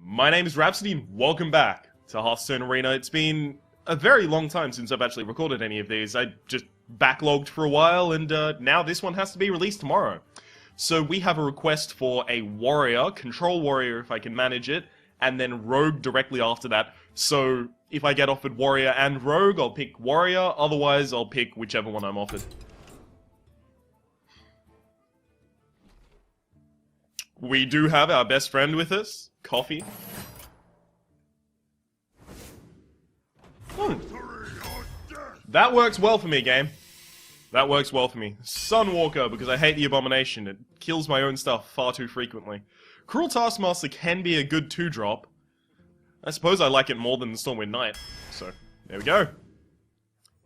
My name is Rhapsody, and welcome back to Hearthstone Arena. It's been a very long time since I've actually recorded any of these. I just backlogged for a while, and now this one has to be released tomorrow. So we have a request for a warrior, control warrior if I can manage it, and then rogue directly after that. So if I get offered warrior and rogue, I'll pick warrior, otherwise I'll pick whichever one I'm offered. We do have our best friend with us, Coffee. That works well for me, game. That works well for me. Sunwalker, because I hate the Abomination. It kills my own stuff far too frequently. Cruel Taskmaster can be a good 2-drop. I suppose I like it more than the Stormwind Knight. So, there we go.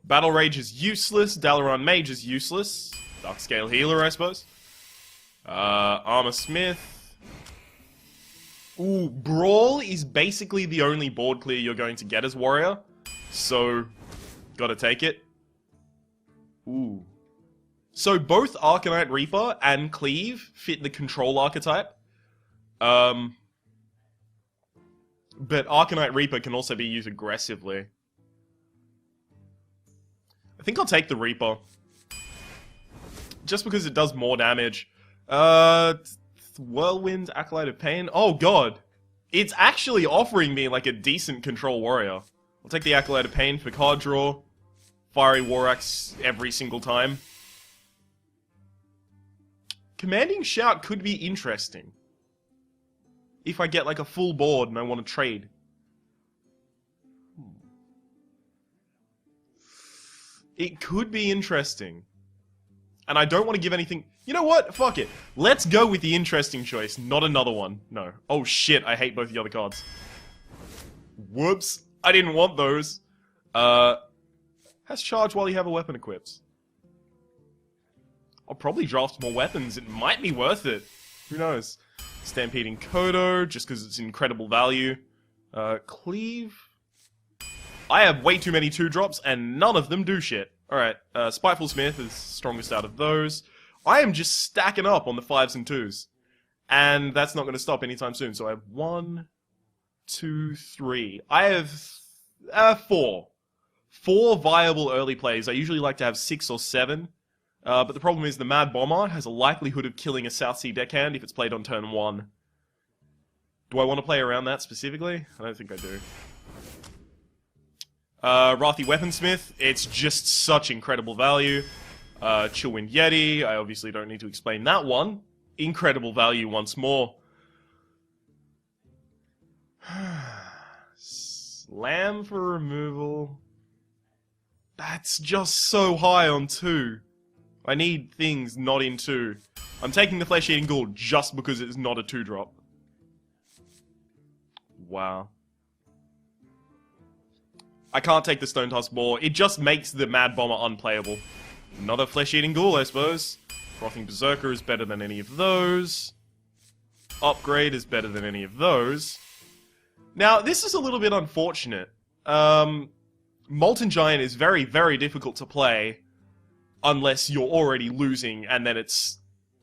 Battle Rage is useless. Dalaran Mage is useless. Darkscale Healer, I suppose. Armor Smith. Ooh, Brawl is basically the only board clear you're going to get as warrior. So, gotta take it. Ooh. So both Arcanite Reaper and Cleave fit the control archetype. But Arcanite Reaper can also be used aggressively. I think I'll take the Reaper. Just because it does more damage. Whirlwind, Acolyte of Pain. Oh god. It's actually offering me like a decent control warrior. I'll take the Acolyte of Pain for card draw. Fiery War Axe every single time. Commanding Shout could be interesting. If I get like a full board and I want to trade. It could be interesting. And I don't want to give anything... You know what? Fuck it. Let's go with the interesting choice, not another one. No. Oh shit, I hate both the other cards. Whoops. I didn't want those. Has charge while you have a weapon equipped. I'll probably draft more weapons. It might be worth it. Who knows? Stampeding Kodo, just because it's incredible value. Cleave. I have way too many 2-drops, and none of them do shit. Alright, Spiteful Smith is strongest out of those. I am just stacking up on the 5s and 2s. And that's not going to stop anytime soon. So I have 1, 2, 3. I have 4. 4 viable early plays. I usually like to have 6 or 7. But the problem is the Mad Bomber has a likelihood of killing a South Sea deckhand if it's played on turn 1. Do I want to play around that specifically? I don't think I do. Wrathy Weaponsmith, it's just such incredible value. Chillwind Yeti, I obviously don't need to explain that one. Incredible value once more. Slam for removal. That's just so high on 2. I need things not in 2. I'm taking the Flesh-Eating Ghoul just because it's not a 2-drop. Wow. I can't take the Stone Tusk Boar. It just makes the Mad Bomber unplayable. Another Flesh-Eating Ghoul, I suppose. Frothing Berserker is better than any of those. Upgrade is better than any of those. Now, this is a little bit unfortunate. Molten Giant is very, very difficult to play unless you're already losing, and then it's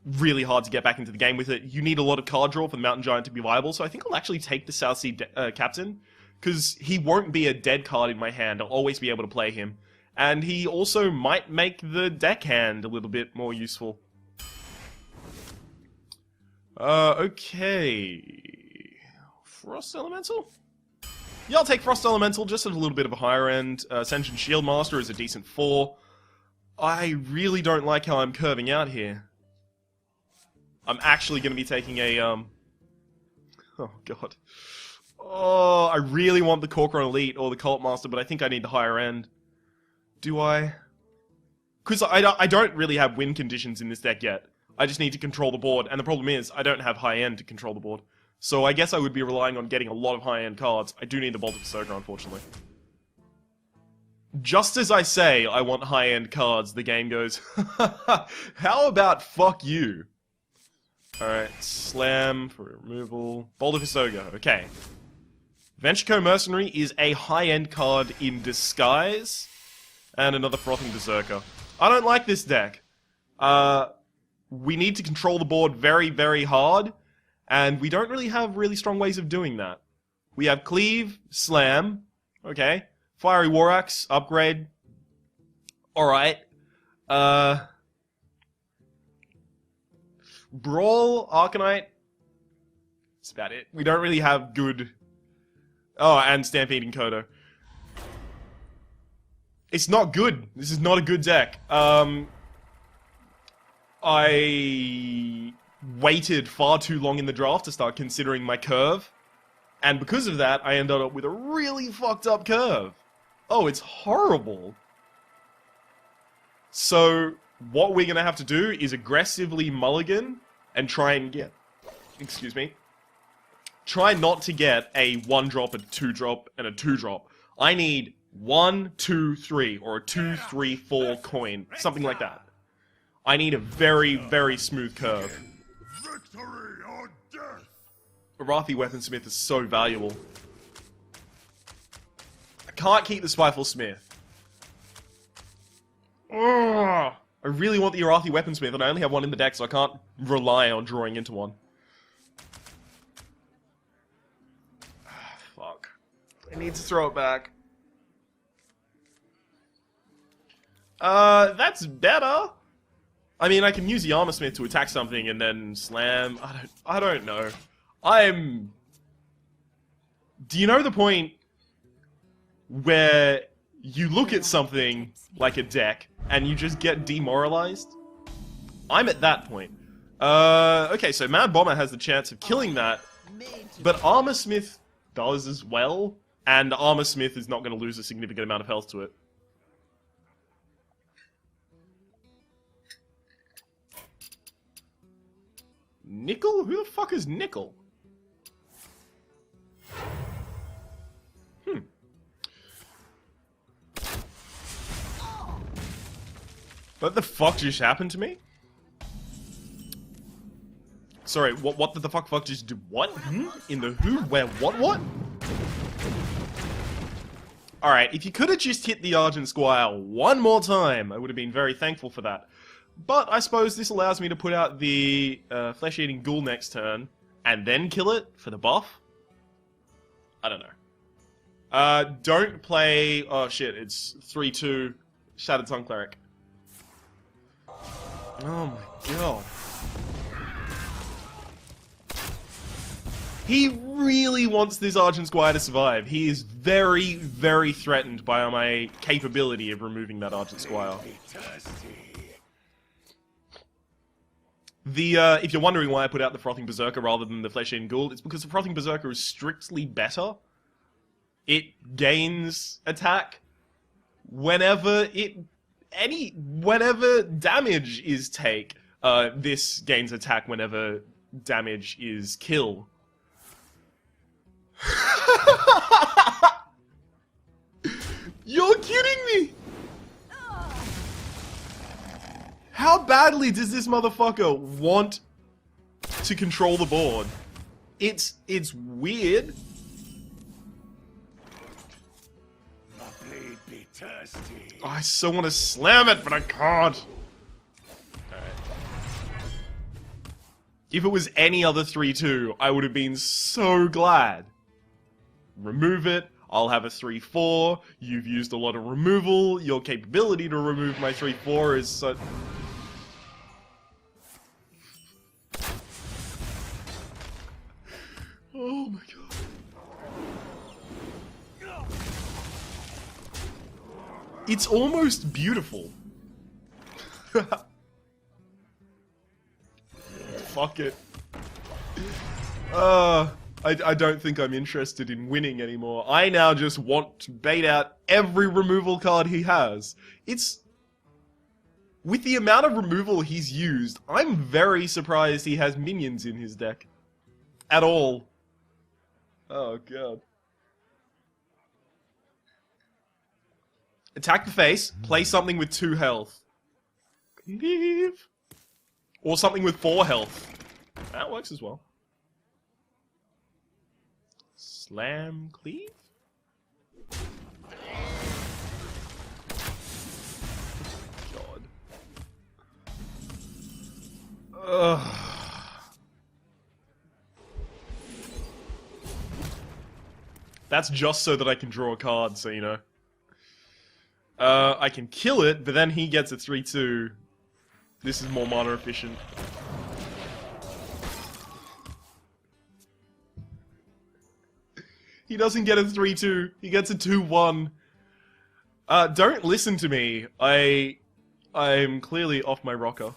really hard to get back into the game with it. You need a lot of card draw for the Mountain Giant to be viable, so I think I'll actually take the South Sea Captain, because he won't be a dead card in my hand. I'll always be able to play him. And he also might make the deckhand a little bit more useful. Okay. Frost Elemental? Yeah, I'll take Frost Elemental, just at a little bit of a higher end. Ascension Shieldmaster is a decent 4. I really don't like how I'm curving out here. I'm actually going to be taking a, Oh, God. Oh, I really want the Corcoran Elite or the Cult Master, but I think I need the higher end. Do I? Because I don't really have win conditions in this deck yet. I just need to control the board, and the problem is, I don't have high end to control the board. So I guess I would be relying on getting a lot of high-end cards. I do need the Bolt of Berserker, unfortunately. Just as I say I want high-end cards, the game goes, how about fuck you? Alright, Slam for removal. Bolt of Berserker, okay. Venture Mercenary is a high-end card in disguise. And another Frothing Berserker. I don't like this deck. We need to control the board very, very hard. And we don't really have really strong ways of doing that. We have Cleave, Slam. Okay. Fiery War Axe, upgrade. Alright. Brawl, Arcanite. That's about it. We don't really have good... Oh, and Stampeding Kodo. It's not good. This is not a good deck. I waited far too long in the draft to start considering my curve. And because of that, I ended up with a really fucked up curve. Oh, it's horrible. So, what we're going to have to do is aggressively mulligan and try and get... Excuse me. Try not to get a 1-drop, a 2-drop, and a 2-drop. I need 1, 2, 3, or a 2, 3, 4 coin. Something like that. I need a very, very smooth curve. Victory or death! Arathi Weaponsmith is so valuable. I can't keep the Spiteful Smith. Ugh. I really want the Arathi Weaponsmith, and I only have one in the deck, so I can't rely on drawing into one. Fuck. I need to throw it back. That's better. I mean, I can use the Armor Smith to attack something and then slam. I don't know. Do you know the point where you look at something like a deck and you just get demoralized? I'm at that point. Okay, so Mad Bomber has the chance of killing that, but Armor Smith does as well, and Armor Smith is not going to lose a significant amount of health to it. Nickel? Who the fuck is Nickel? What the fuck just happened to me? Sorry, what the fuck just do? What? In the who? Where? What? Alright, if you could have just hit the Argent Squire one more time, I would have been very thankful for that. But I suppose this allows me to put out the Flesh-Eating Ghoul next turn, and then kill it for the buff? I don't know. Don't play... Oh shit, it's 3-2 Shattered Sun Cleric. Oh my god. He really wants this Argent Squire to survive. He is very, very threatened by my capability of removing that Argent Squire. If you're wondering why I put out the Frothing Berserker rather than the Flesh-Eating Ghoul, it's because the Frothing Berserker is strictly better. It gains attack whenever damage is take. This gains attack whenever damage is kill. You're kidding me! How badly does this motherfucker want to control the board? It's weird. My blade be thirsty. Oh, I so want to slam it, but I can't. Alright. If it was any other 3-2, I would have been so glad. Remove it. I'll have a 3-4. You've used a lot of removal. Your capability to remove my 3-4 is such... Oh my god. It's almost beautiful. Fuck it. I don't think I'm interested in winning anymore. I now just want to bait out every removal card he has. It's... With the amount of removal he's used, I'm very surprised he has minions in his deck. At all. Oh, God. Attack the face, play something with 2 health. Cleave. Or something with 4 health. That works as well. Slam, cleave? God. Ugh. That's just so that I can draw a card, so you know. I can kill it, but then he gets a 3-2. This is more mana efficient. He doesn't get a 3-2. He gets a 2-1. Don't listen to me. I'm clearly off my rocker.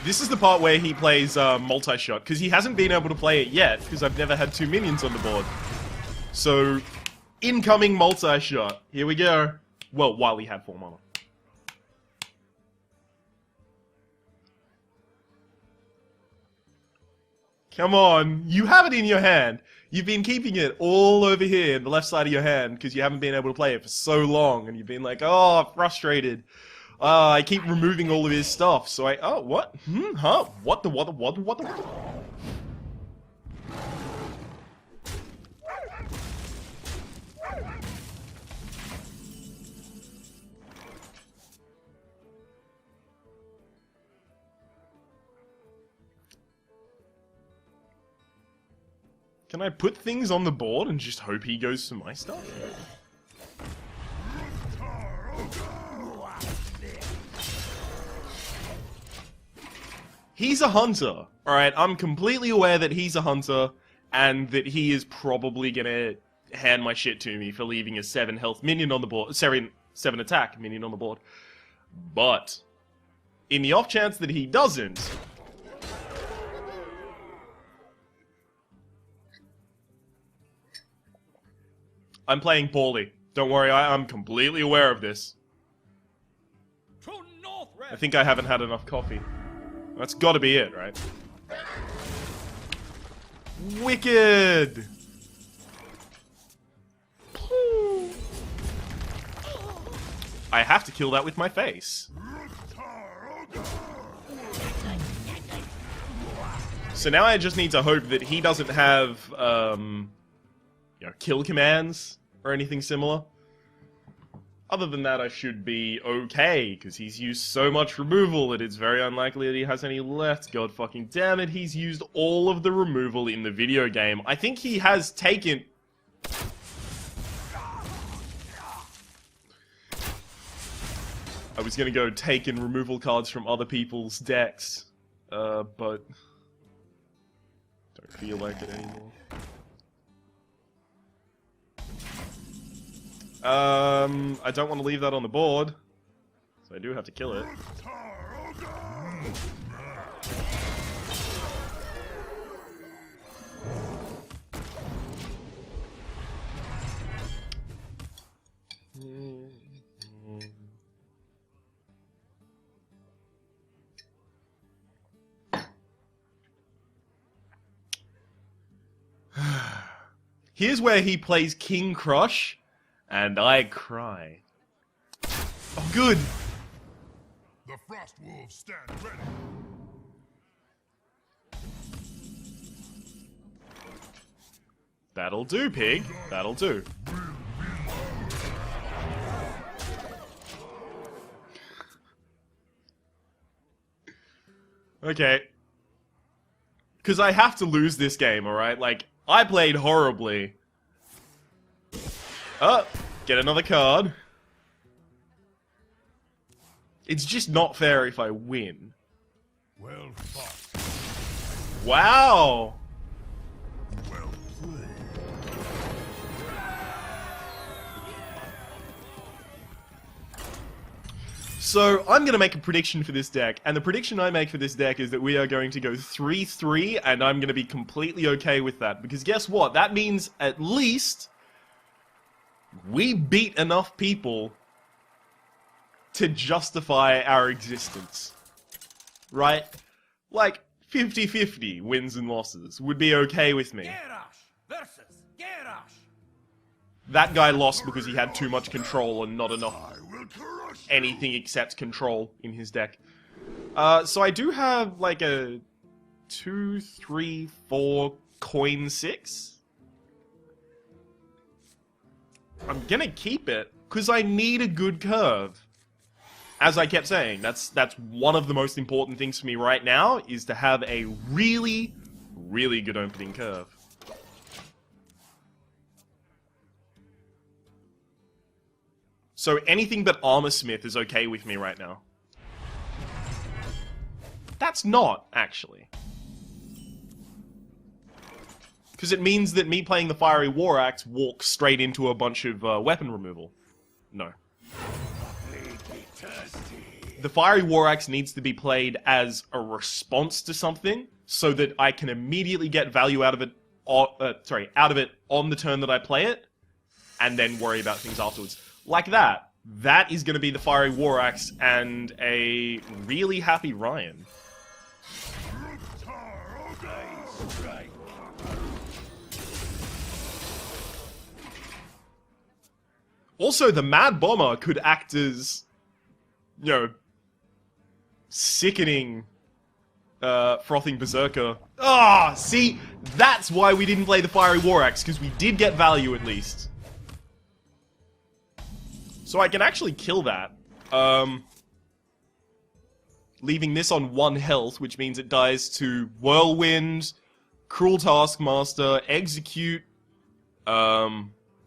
This is the part where he plays multi-shot, because he hasn't been able to play it yet, because I've never had 2 minions on the board. So, incoming multi-shot. Here we go. Well, while he had 4 mana. Come on, you have it in your hand. You've been keeping it all over here in the left side of your hand, because you haven't been able to play it for so long, and you've been like, oh, frustrated. I keep removing all of his stuff, so oh, what? Huh? What the? Can I put things on the board and just hope he goes for my stuff? He's a hunter, alright? I'm completely aware that he's a hunter, and that he is probably gonna hand my shit to me for leaving a 7 health minion on the board, 7 attack minion on the board. But, in the off chance that he doesn't, I'm playing poorly. Don't worry, I'm completely aware of this. I think I haven't had enough coffee. That's gotta be it, right? Wicked! I have to kill that with my face. So now I just need to hope that he doesn't have, you know, kill commands or anything similar. Other than that, I should be okay, because he's used so much removal that it's very unlikely that he has any left. God fucking damn it, he's used all of the removal in the video game. I think he has taken... I was gonna go take in removal cards from other people's decks, but... don't feel like it anymore. I don't want to leave that on the board, so I do have to kill it. Here's where he plays King Crush. And I cry. Oh, good! The Frost Wolves stand ready. That'll do, pig. That'll do. Okay. Because I have to lose this game, alright? Like, I played horribly. Oh, get another card. It's just not fair if I win. Well fought. Wow! Well played. So, I'm going to make a prediction for this deck, and the prediction I make for this deck is that we are going to go 3-3, and I'm going to be completely okay with that, because guess what? That means, at least, we beat enough people to justify our existence. Right? Like, 50-50 wins and losses would be okay with me. That guy lost because he had too much control and not enough anything except control in his deck. So I do have like a 2, 3, 4 coin 6. I'm gonna keep it, because I need a good curve. As I kept saying, that's one of the most important things for me right now, is to have a really, really good opening curve. So anything but Armor Smith is okay with me right now. That's not, actually. Because it means that me playing the Fiery War Axe walks straight into a bunch of weapon removal. No. The Fiery War Axe needs to be played as a response to something, so that I can immediately get value out of it, out of it on the turn that I play it, and then worry about things afterwards. Like that. That is going to be the Fiery War Axe and a really happy Ryan. Also, the Mad Bomber could act as, you know, sickening, frothing Berserker. Ah, see, that's why we didn't play the Fiery War Axe, because we did get value at least. So I can actually kill that. Leaving this on 1 health, which means it dies to Whirlwind, Cruel Taskmaster, Execute,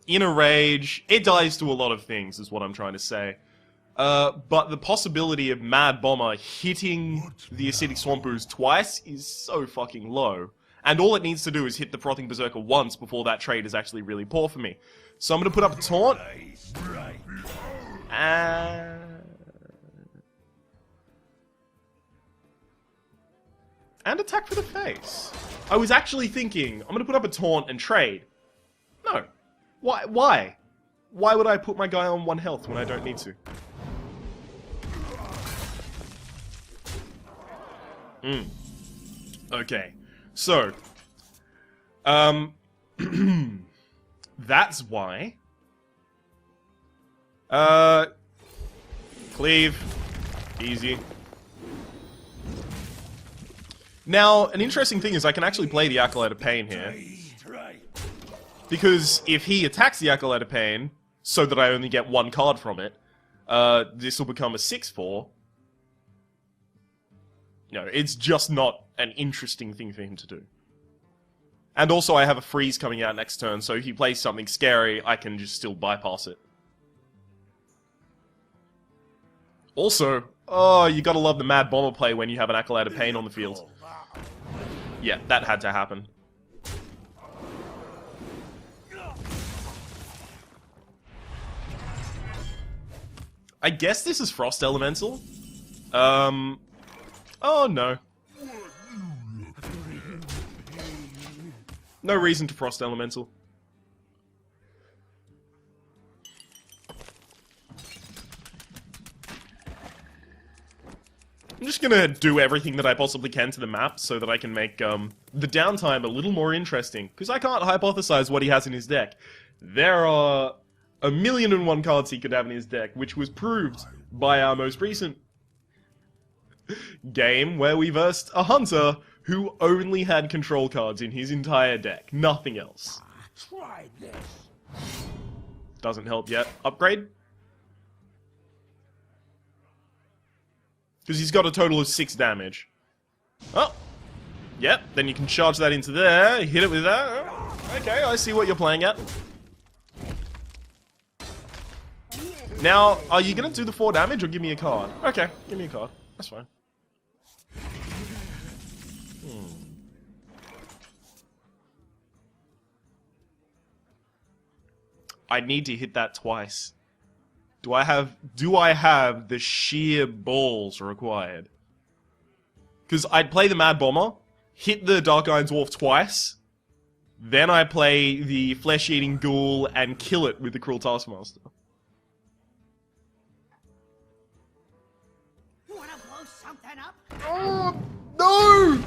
Inner Rage. It dies to a lot of things, is what I'm trying to say. But the possibility of Mad Bomber hitting the Acidic Swamp Ooze twice is so fucking low. And all it needs to do is hit the Frothing Berserker once before that trade is actually really poor for me. So I'm going to put up a taunt. And attack for the face. I was actually thinking, I'm going to put up a taunt and trade. No. Why? Why? Why would I put my guy on 1 health when I don't need to? Okay. So. That's why. Cleave. Easy. Now, an interesting thing is I can actually play the Acolyte of Pain here. Because if he attacks the Acolyte of Pain, so that I only get 1 card from it, this will become a 6/4. You know, it's just not an interesting thing for him to do. And also I have a freeze coming out next turn, so if he plays something scary, I can just still bypass it. Also, oh, you gotta love the Mad Bomber play when you have an Acolyte of Pain on the field. Yeah, that had to happen. I guess this is Frost Elemental. Oh no. No reason to Frost Elemental. I'm just gonna do everything that I possibly can to the map so that I can make the downtime a little more interesting. Because I can't hypothesize what he has in his deck. There are 1,000,001 cards he could have in his deck, which was proved by our most recent game where we versed a hunter who only had control cards in his entire deck. Nothing else. Try this. Doesn't help yet. Upgrade? Because he's got a total of 6 damage. Oh! Yep, then you can charge that into there, hit it with that. Okay, I see what you're playing at. Now, are you going to do the 4 damage or give me a card? Okay, give me a card. That's fine. I need to hit that twice. Do I have the sheer balls required? Because I'd play the Mad Bomber, hit the Dark Iron Dwarf twice, then I play the Flesh-Eating Ghoul and kill it with the Cruel Taskmaster. You wanna blow something up? Oh, no!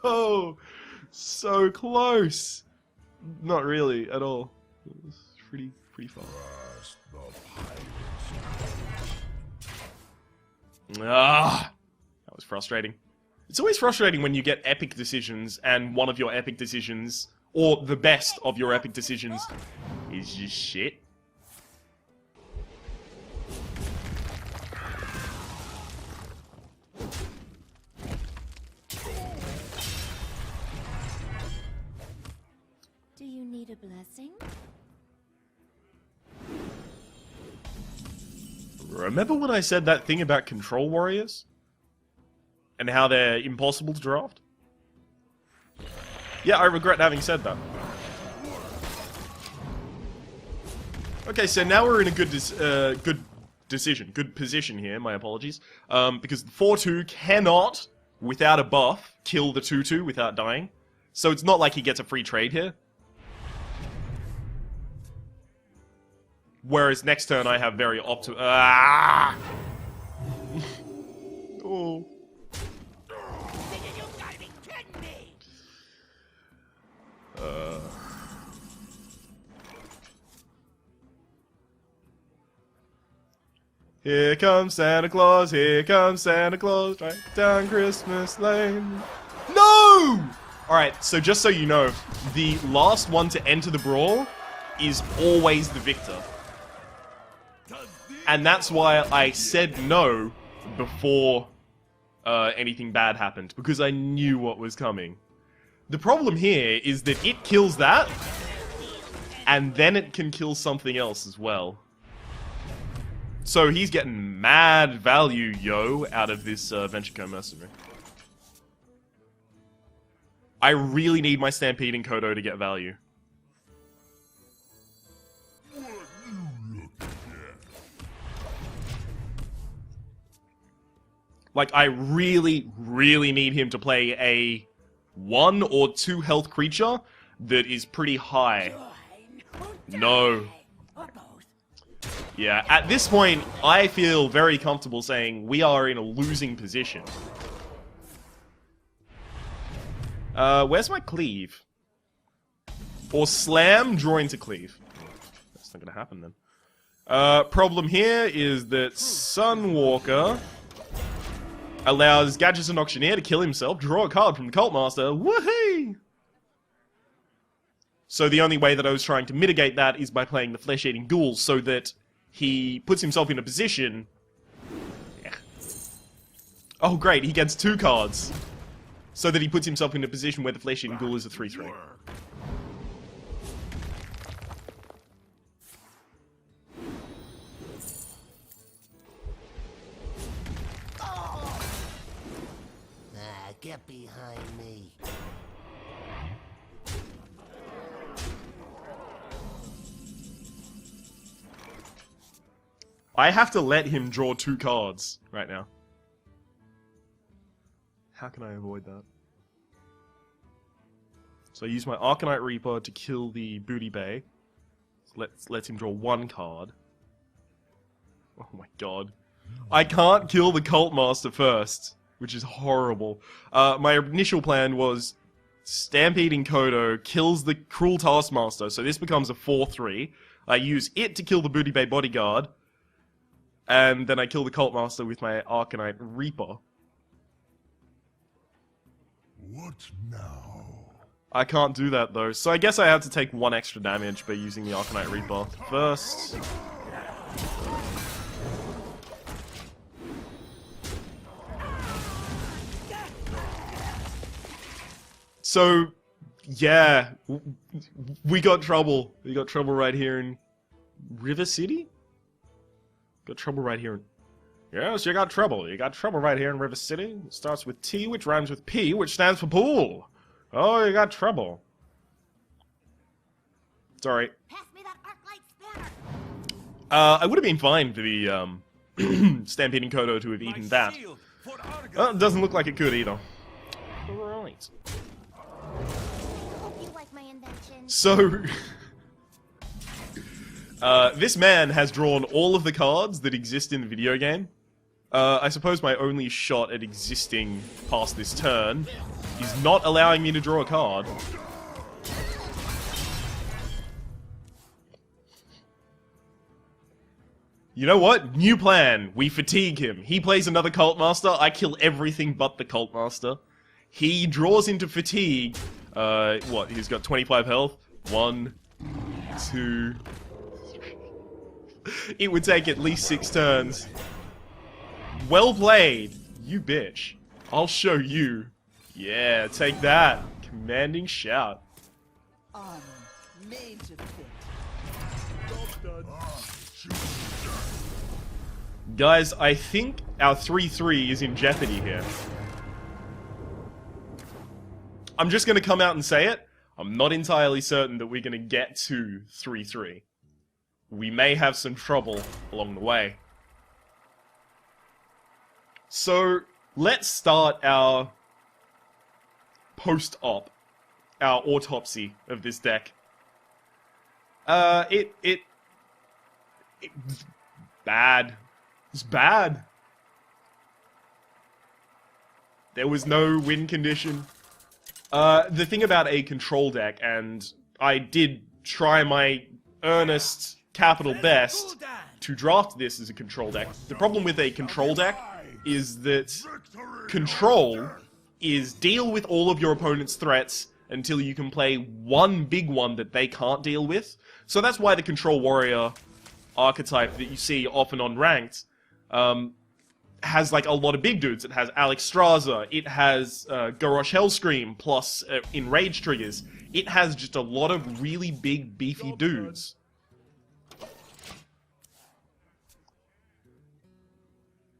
No! So close. Not really, at all. It was pretty far. Ah! That was frustrating. It's always frustrating when you get epic decisions and one of your epic decisions, or the best of your epic decisions, is just shit. Do you need a blessing? Remember when I said that thing about control warriors? And how they're impossible to draft? Yeah, I regret having said that. Okay, so now we're in a good position here, my apologies. Because the 4-2 cannot, without a buff, kill the 2-2 without dying. So it's not like he gets a free trade here. Whereas next turn I have very Ah! Oh. You gotta be kidding me! Here comes Santa Claus, right down Christmas Lane. No! Alright, so just so you know, the last one to enter the brawl is always the victor. And that's why I said no before anything bad happened, because I knew what was coming. The problem here is that it kills that, and then it can kill something else as well. So he's getting mad value, yo, out of this Venture Co Mercenary. I really need my Stampeding Kodo to get value. Like, I really, really need him to play a 1 or 2 health creature that is pretty high. No. Yeah, at this point, I feel very comfortable saying we are in a losing position. Where's my cleave? Or slam, draw into cleave. That's not gonna happen then. Problem here is that Sunwalker allows Gadgets and Auctioneer to kill himself, draw a card from the Cult Master. Woohoo! So the only way that I was trying to mitigate that is by playing the Flesh-Eating Ghouls, so that he puts himself in a position... Yeah. Oh great, he gets 2 cards. So that he puts himself in a position where the Flesh-Eating Ghoul is a 3/3. Get behind me. I have to let him draw 2 cards right now. How can I avoid that? So I use my Arcanite Reaper to kill the Booty Bay. Let's him draw 1 card. Oh my god. I can't kill the Cult Master first, which is horrible. My initial plan was Stampeding Kodo kills the Cruel Taskmaster, so this becomes a 4/3. I use it to kill the Booty Bay Bodyguard, and then I kill the Cult Master with my Arcanite Reaper. What now? I can't do that though, so I guess I have to take 1 extra damage by using the Arcanite Reaper first. So, yeah, we got trouble. We got trouble right here in River City? Got trouble right here in... Yes, you got trouble. You got trouble right here in River City. It starts with T, which rhymes with P, which stands for pool. Oh, you got trouble. Sorry. Pass me that arc light spanner. I would have been fine for the Stampeding Kodo to have eaten that. It doesn't look like it could either. Right. Hope you like my invention. So, this man has drawn all of the cards that exist in the video game. I suppose my only shot at existing past this turn is not allowing me to draw a card. You know what? New plan. We fatigue him. He plays another Cult Master. I kill everything but the Cult Master. He draws into fatigue. What? He's got 25 health. 1, 2... It would take at least 6 turns. Well played. You bitch. I'll show you. Yeah, take that. Commanding shout. Armor made to fit. Guys, I think our 3-3 is in jeopardy here. I'm just gonna come out and say it. I'm not entirely certain that we're gonna get to 3-3. We may have some trouble along the way. So, let's start our post-op, our autopsy of this deck. It's bad. It's bad. There was no win condition. The thing about a control deck, and I did try my earnest capital best to draft this as a control deck. The problem with a control deck is that control is deal with all of your opponent's threats until you can play one big one that they can't deal with. So that's why the control warrior archetype that you see often on ranked has like a lot of big dudes. It has Alex Straza, it has Garrosh Hellscream plus enrage triggers. It has just a lot of really big beefy dudes.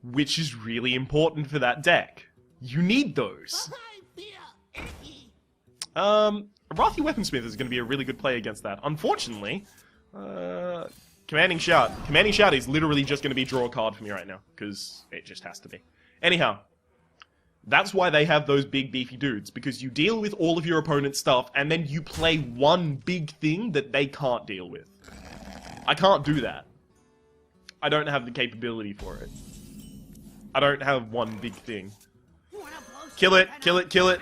Which is really important for that deck. You need those. Wrathy Weaponsmith is going to be a really good play against that. Unfortunately, Commanding Shout. Commanding Shout is literally just going to be draw a card for me right now, because it just has to be. Anyhow, that's why they have those big beefy dudes, because you deal with all of your opponent's stuff, and then you play one big thing that they can't deal with. I can't do that. I don't have the capability for it. I don't have one big thing. Kill it, kill it, kill it.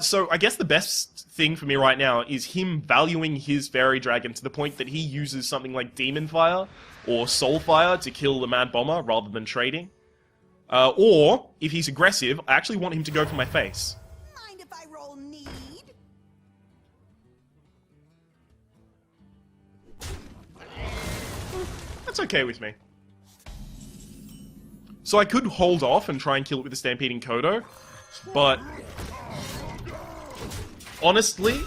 So I guess the best thing for me right now is him valuing his Fairy Dragon to the point that he uses something like Demon Fire or Soul Fire to kill the Mad Bomber rather than trading. Or, if he's aggressive, I actually want him to go for my face. Mind if I roll need? That's okay with me. So I could hold off and try and kill it with a Stampeding Kodo, but honestly,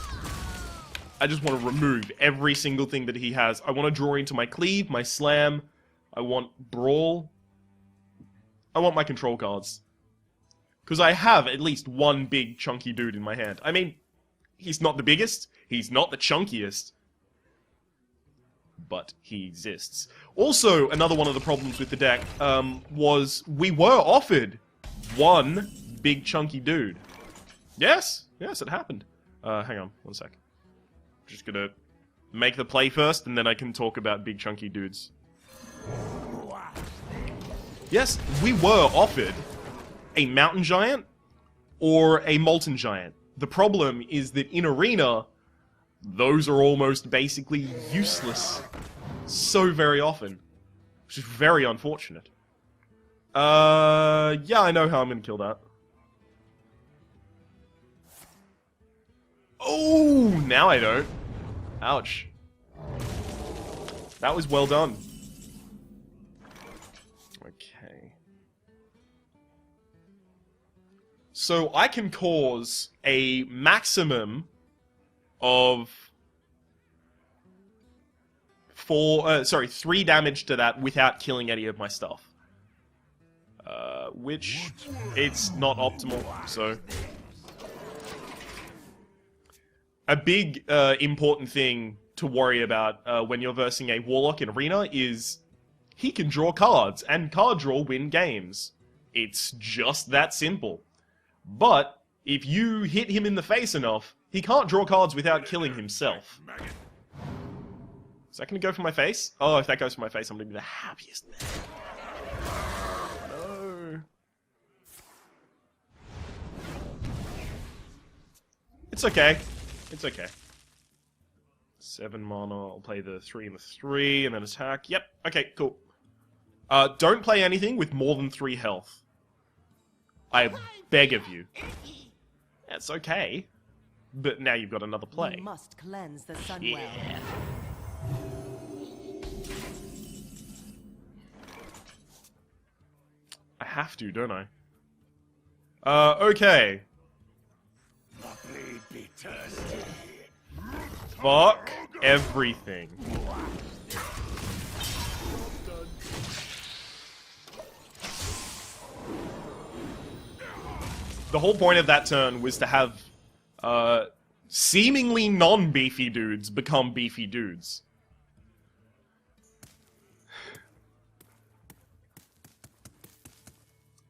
I just want to remove every single thing that he has. I want to draw into my Cleave, my Slam, I want Brawl, I want my control cards. Because I have at least one big chunky dude in my hand. I mean, he's not the biggest, he's not the chunkiest, but he exists. Also, another one of the problems with the deck was we were offered one big chunky dude. Yes, yes, it happened. Hang on, one sec. Just gonna make the play first, and then I can talk about big chunky dudes. Yes, we were offered a Mountain Giant or a Molten Giant. The problem is that in Arena, those are almost basically useless so very often, which is very unfortunate. Yeah, I know how I'm gonna kill that. Oh, now I don't. Ouch. That was well done. Okay. So I can cause a maximum of 3 damage to that without killing any of my stuff. Which, it's not optimal, so... A big, important thing to worry about when you're versing a Warlock in Arena is he can draw cards, and card draw win games. It's just that simple. But, if you hit him in the face enough, he can't draw cards without killing himself. Is that gonna go for my face? Oh, if that goes for my face, I'm gonna be the happiest man. No. It's okay. It's okay. 7 mana, I'll play the 3 and the 3, and then attack. Yep, okay, cool. Don't play anything with more than 3 health. I beg of you. That's okay. But now you've got another play. You must cleanse the sun Yeah. well. I have to, don't I? Okay. Fuck everything. The whole point of that turn was to have seemingly non-beefy dudes become beefy dudes.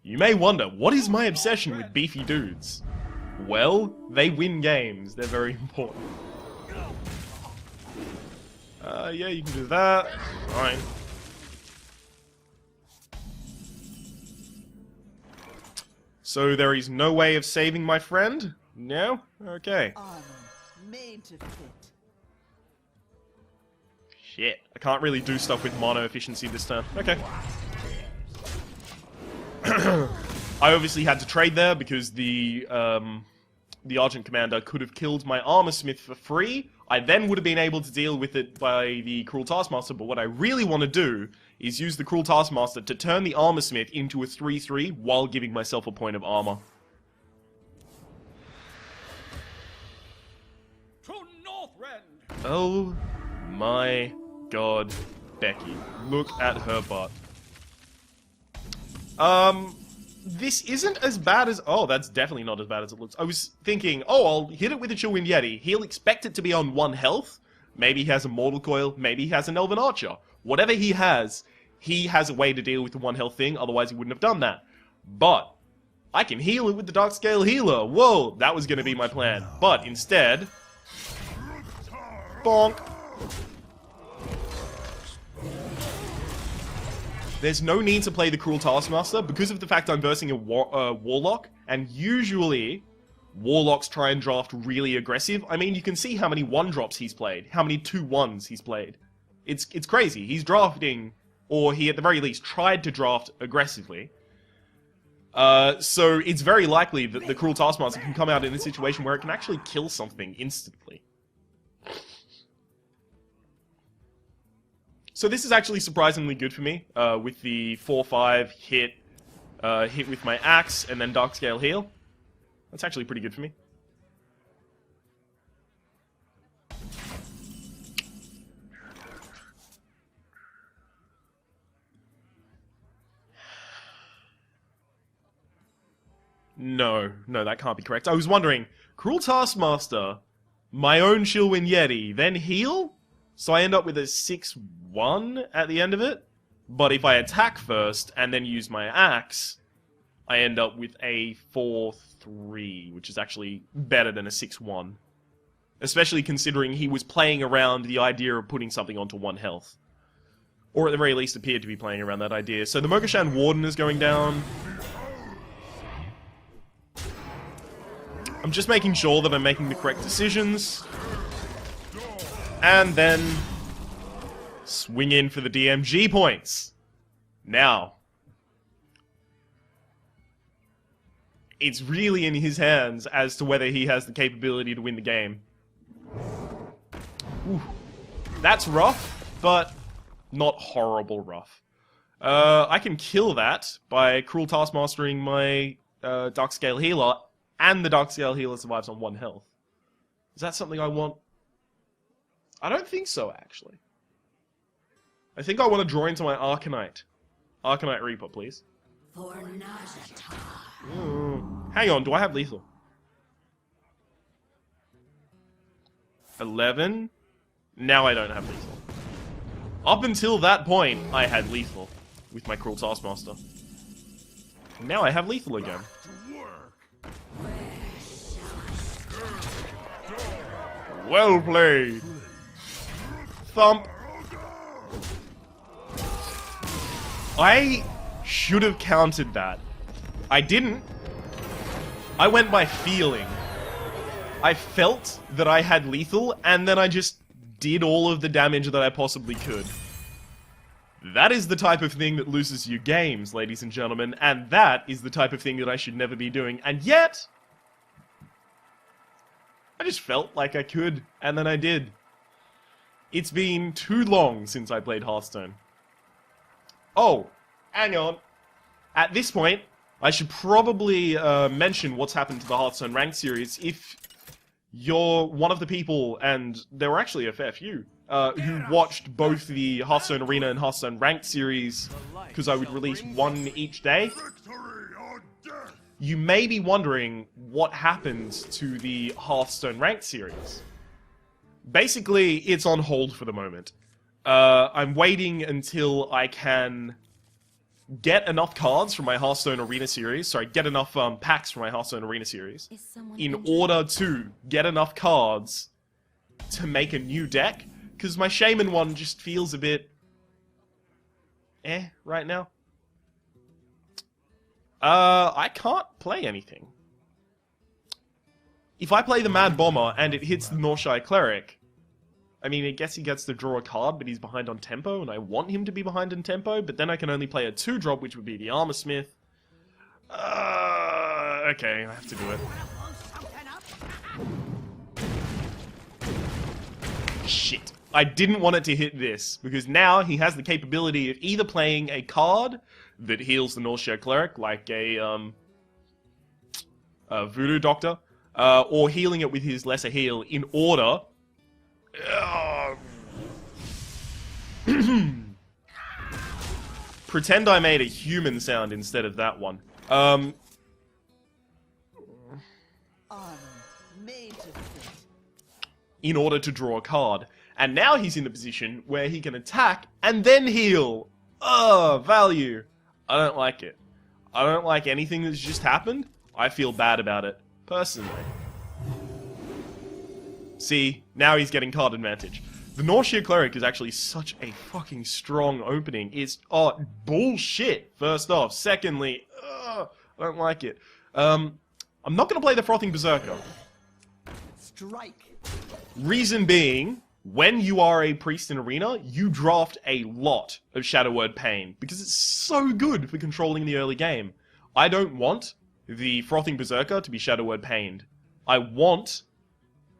You may wonder, what is my obsession with beefy dudes? Well, they win games. They're very important. Yeah, you can do that. Fine. So there is no way of saving my friend? No? Okay. Armor made to fit. Shit. I can't really do stuff with mono efficiency this turn. Okay. I obviously had to trade there because the Argent Commander could have killed my Armor Smith for free. I then would have been able to deal with it by the Cruel Taskmaster, but what I really want to do is use the Cruel Taskmaster to turn the Armor Smith into a 3/3 while giving myself a point of armor. To Northrend! Oh my god, Becky. Look at her butt. This isn't as bad as... Oh, that's definitely not as bad as it looks. I was thinking, oh, I'll hit it with a Chillwind Yeti. He'll expect it to be on 1 health. Maybe he has a Mortal Coil. Maybe he has an Elven Archer. Whatever he has a way to deal with the 1 health thing. Otherwise, he wouldn't have done that. But I can heal it with the Darkscale Healer. Whoa, that was going to be my plan. But instead... Bonk. There's no need to play the Cruel Taskmaster because of the fact I'm versing a Warlock, and usually Warlocks try and draft really aggressive. I mean, you can see how many 1-drops he's played, how many 2/1s he's played. It's crazy. He's drafting, or he at the very least tried to draft aggressively. So it's very likely that the Cruel Taskmaster can come out in a situation where it can actually kill something instantly. So this is actually surprisingly good for me, with the 4/5 hit with my axe, and then Darkscale Heal. That's actually pretty good for me. No, that can't be correct. I was wondering, Cruel Taskmaster, my own Chillwind Yeti, then heal? So I end up with a 6/1 at the end of it. But if I attack first and then use my axe, I end up with a 4/3, which is actually better than a 6/1. Especially considering he was playing around the idea of putting something onto 1 health. Or at the very least appeared to be playing around that idea. So the Mogoshan Warden is going down. I'm just making sure that I'm making the correct decisions. And then swing in for the DMG points. Now, it's really in his hands as to whether he has the capability to win the game. Ooh. That's rough, but not horrible rough. I can kill that by Cruel Taskmastering my Darkscale Healer, and the Darkscale Healer survives on 1 health. Is that something I want? I don't think so, actually. I think I want to draw into my Arcanite. Arcanite Reaper, please. For Nazata. Hang on, do I have lethal? 11? Now I don't have lethal. Up until that point, I had lethal with my Cruel Taskmaster. Now I have lethal again. Well played. Thump. I should have countered that. I didn't. I went by feeling. I felt that I had lethal, and then I just did all of the damage that I possibly could. That is the type of thing that loses you games, ladies and gentlemen, and that is the type of thing that I should never be doing, and yet... I just felt like I could, and then I did. It's been too long since I played Hearthstone. Oh, hang on. At this point, I should probably mention what's happened to the Hearthstone Ranked series. If you're one of the people, and there were actually a fair few, who watched both the Hearthstone Arena and Hearthstone Ranked series, because I would release one each day, Victory or death! you may be wondering what happens to the Hearthstone Ranked series. Basically, it's on hold for the moment. I'm waiting until I can get enough cards from my Hearthstone Arena series, sorry, get enough packs from my Hearthstone Arena series, Is someone in injured? order to get enough cards to make a new deck, because my Shaman one just feels a bit right now. I can't play anything. If I play the Mad Bomber and it hits the Northshire Cleric, I mean, I guess he gets to draw a card, but he's behind on tempo, and I want him to be behind on tempo, but then I can only play a 2-drop, which would be the Armor Smith. Okay, I have to do it. Shit. I didn't want it to hit this, because now he has the capability of either playing a card that heals the Northshire Cleric, like a Voodoo Doctor, or healing it with his lesser heal in order... Pretend I made a human sound instead of that one. Armor made to fit. In order to draw a card. And now he's in the position where he can attack and then heal. Value. I don't like it. I don't like anything that's just happened. I feel bad about it, personally. See, now he's getting card advantage. The Northshire Cleric is actually such a fucking strong opening. It's, bullshit, first off. Secondly, I don't like it. I'm not going to play the Frothing Berserker. Strike. Reason being, when you are a priest in Arena, you draft a lot of Shadow Word Pain, because it's so good for controlling the early game. I don't want the Frothing Berserker to be Shadow Word Pained. I want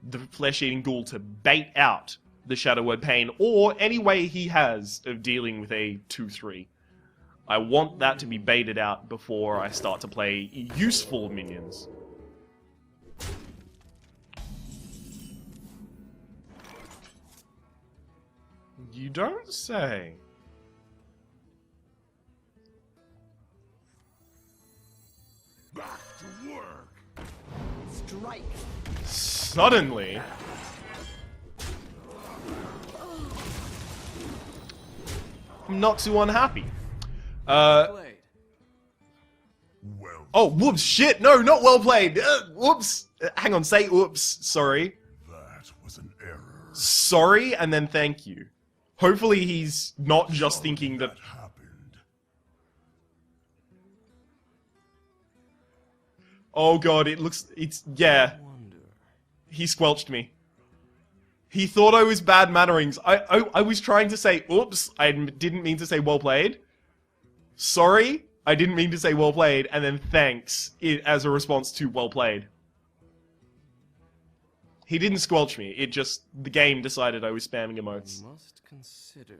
the Flesh-Eating Ghoul to bait out the Shadow Word Pain, or any way he has of dealing with a 2-3. I want that to be baited out before I start to play useful minions. You don't say. Back to work! Strike. Suddenly... I'm not too unhappy. Well, Oh, whoops, shit, no, not well played. Whoops. Hang on, say oops, sorry. that was an error. Sorry, and then thank you. Hopefully he's not just thinking that... happened. Oh god, yeah. He squelched me. He thought I was bad mannerings. I was trying to say oops, I didn't mean to say well played. Sorry, I didn't mean to say well played, and then thanks as a response to well played. He didn't squelch me, it just, the game decided I was spamming emotes. Must consider.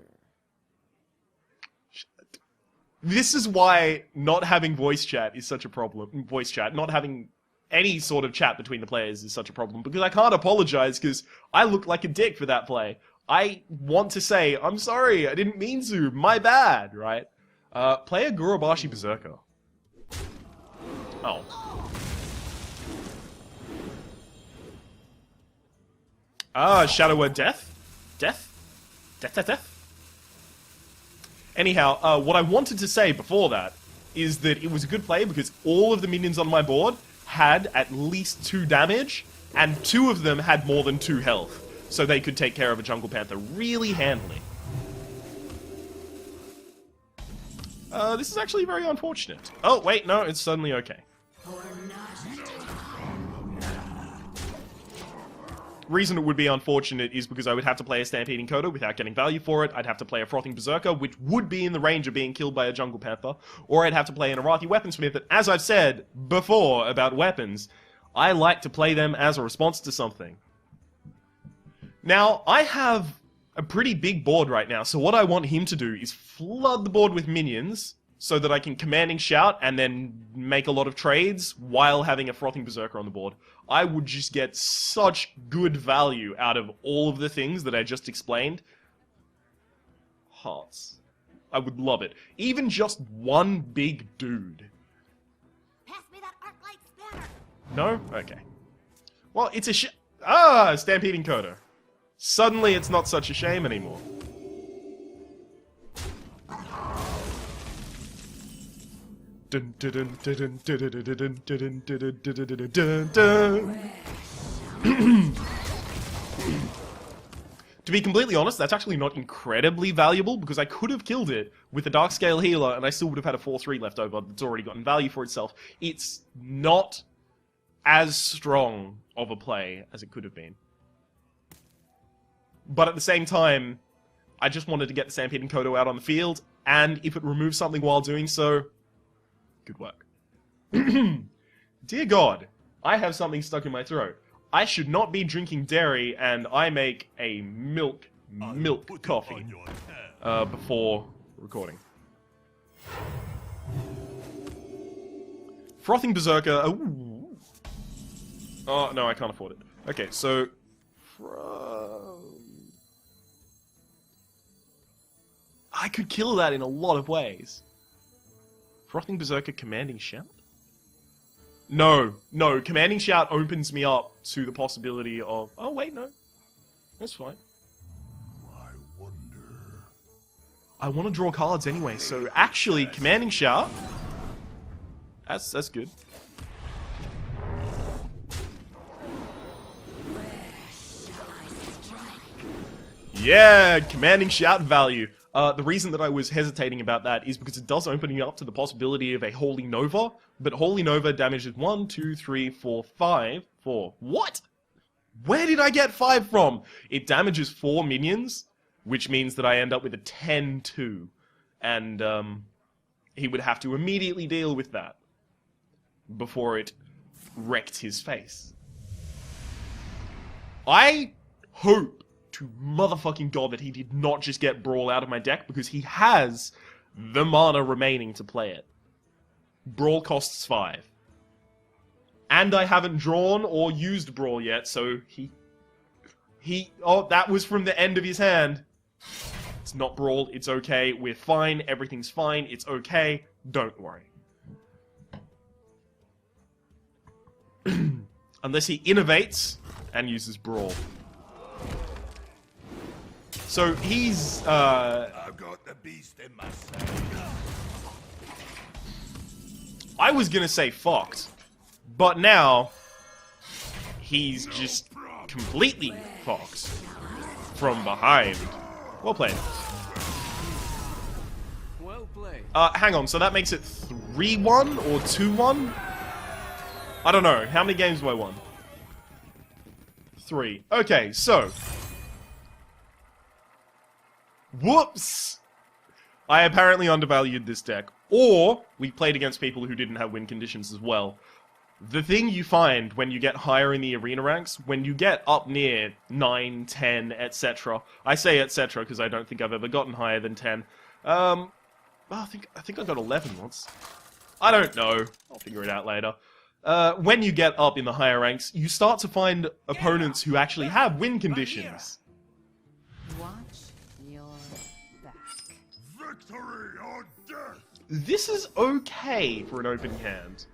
This is why not having voice chat is such a problem. Voice chat, not having any sort of chat between the players is such a problem, because I can't apologize because I look like a dick for that play. I want to say, I'm sorry, I didn't mean to, my bad, right? Play a Gurubashi Berserker. Oh. Shadow Word Death? Death? Death? Anyhow, what I wanted to say before that is that it was a good play because all of the minions on my board had at least 2 damage, and 2 of them had more than 2 health, so they could take care of a Jungle Panther really handily. This is actually very unfortunate. Oh, wait, no, it's suddenly okay. reason it would be unfortunate is because I would have to play a Stampeding Coda without getting value for it. I'd have to play a Frothing Berserker, which would be in the range of being killed by a Jungle Panther. Or I'd have to play an Arathi Weaponsmith that, as I've said before about weapons, I like to play them as a response to something. Now, I have a pretty big board right now, so what I want him to do is flood the board with minions so that I can Commanding Shout and then make a lot of trades while having a Frothing Berserker on the board. I would just get such good value out of all of the things that I just explained. Hearts. I would love it. Even just one big dude. Pass me that arc-light spanner. No? Okay. Well, it's a Stampeding Coda. Suddenly it's not such a shame anymore. Dun, dun, dun, dun, dun, dun, dun, dun, dun, dun, dun, dun, dun. To be completely honest, that's actually not incredibly valuable because I could have killed it with a Darkscale Healer and I still would have had a 4-3 left over that's already gotten value for itself. It's not as strong of a play as it could have been. But at the same time, I just wanted to get the Stampeding Kodo out on the field, and if it removes something while doing so, good work. Dear God, I have something stuck in my throat. I should not be drinking dairy, and I make a milk coffee before recording. Frothing Berserker. Ooh. Oh, no, I can't afford it. Okay, so... I could kill that in a lot of ways. Frothing Berserker Commanding Shout? No, Commanding Shout opens me up to the possibility of... Oh, wait, no. That's fine. I wonder. I want to draw cards anyway, so actually, Commanding Shout... That's good. Yeah, Commanding Shout value. The reason that I was hesitating about that is because it does open you up to the possibility of a Holy Nova, but Holy Nova damages 1, 2, 3, 4, 5, 4. What? Where did I get 5 from? It damages 4 minions, which means that I end up with a 10-2, and he would have to immediately deal with that before it wrecked his face. I hope to motherfucking God that he did not just get Brawl out of my deck, because he has the mana remaining to play it. Brawl costs 5. And I haven't drawn or used Brawl yet, so oh, that was from the end of his hand. It's not Brawl, it's okay, we're fine, everything's fine, it's okay, don't worry. Unless he innovates and uses Brawl. So he's, I've got the beast in my sack. I was gonna say fucked, but now he's just completely fucked from behind. Well played. Well played. Hang on, so that makes it 3-1 or 2-1? I don't know. How many games have I won? 3. Okay, so... Whoops! I apparently undervalued this deck. Or, we played against people who didn't have win conditions as well. The thing you find when you get higher in the arena ranks, when you get up near 9, 10, etc. I say etc. because I don't think I've ever gotten higher than 10. Well, I think I got 11 once. I don't know. I'll figure it out later. When you get up in the higher ranks, you start to find opponents who actually have win conditions. Watch your back. Victory or death! This is okay for an opening hand.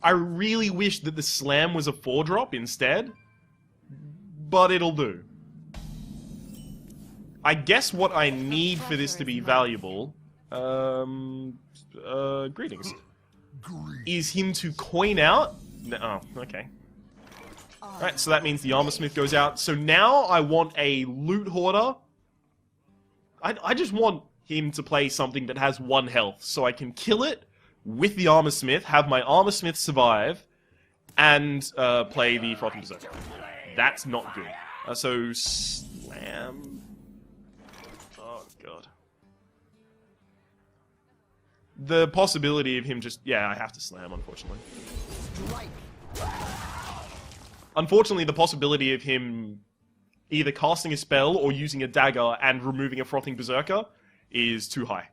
I really wish that the slam was a 4-drop instead, but it'll do. I guess what I need for this to be valuable, greetings, is him to coin out. Oh, okay. Alright, so that means the Armor Smith goes out. So now I want a Loot Hoarder. I just want him to play something that has 1 health, so I can kill it with the Armor Smith, have my Armor Smith survive, and play the Frothing Berserker. That's not good. So, slam... Oh, God. The possibility of him just... Yeah, I have to slam, unfortunately. Unfortunately, the possibility of him either casting a spell or using a dagger and removing a Frothing Berserker is too high.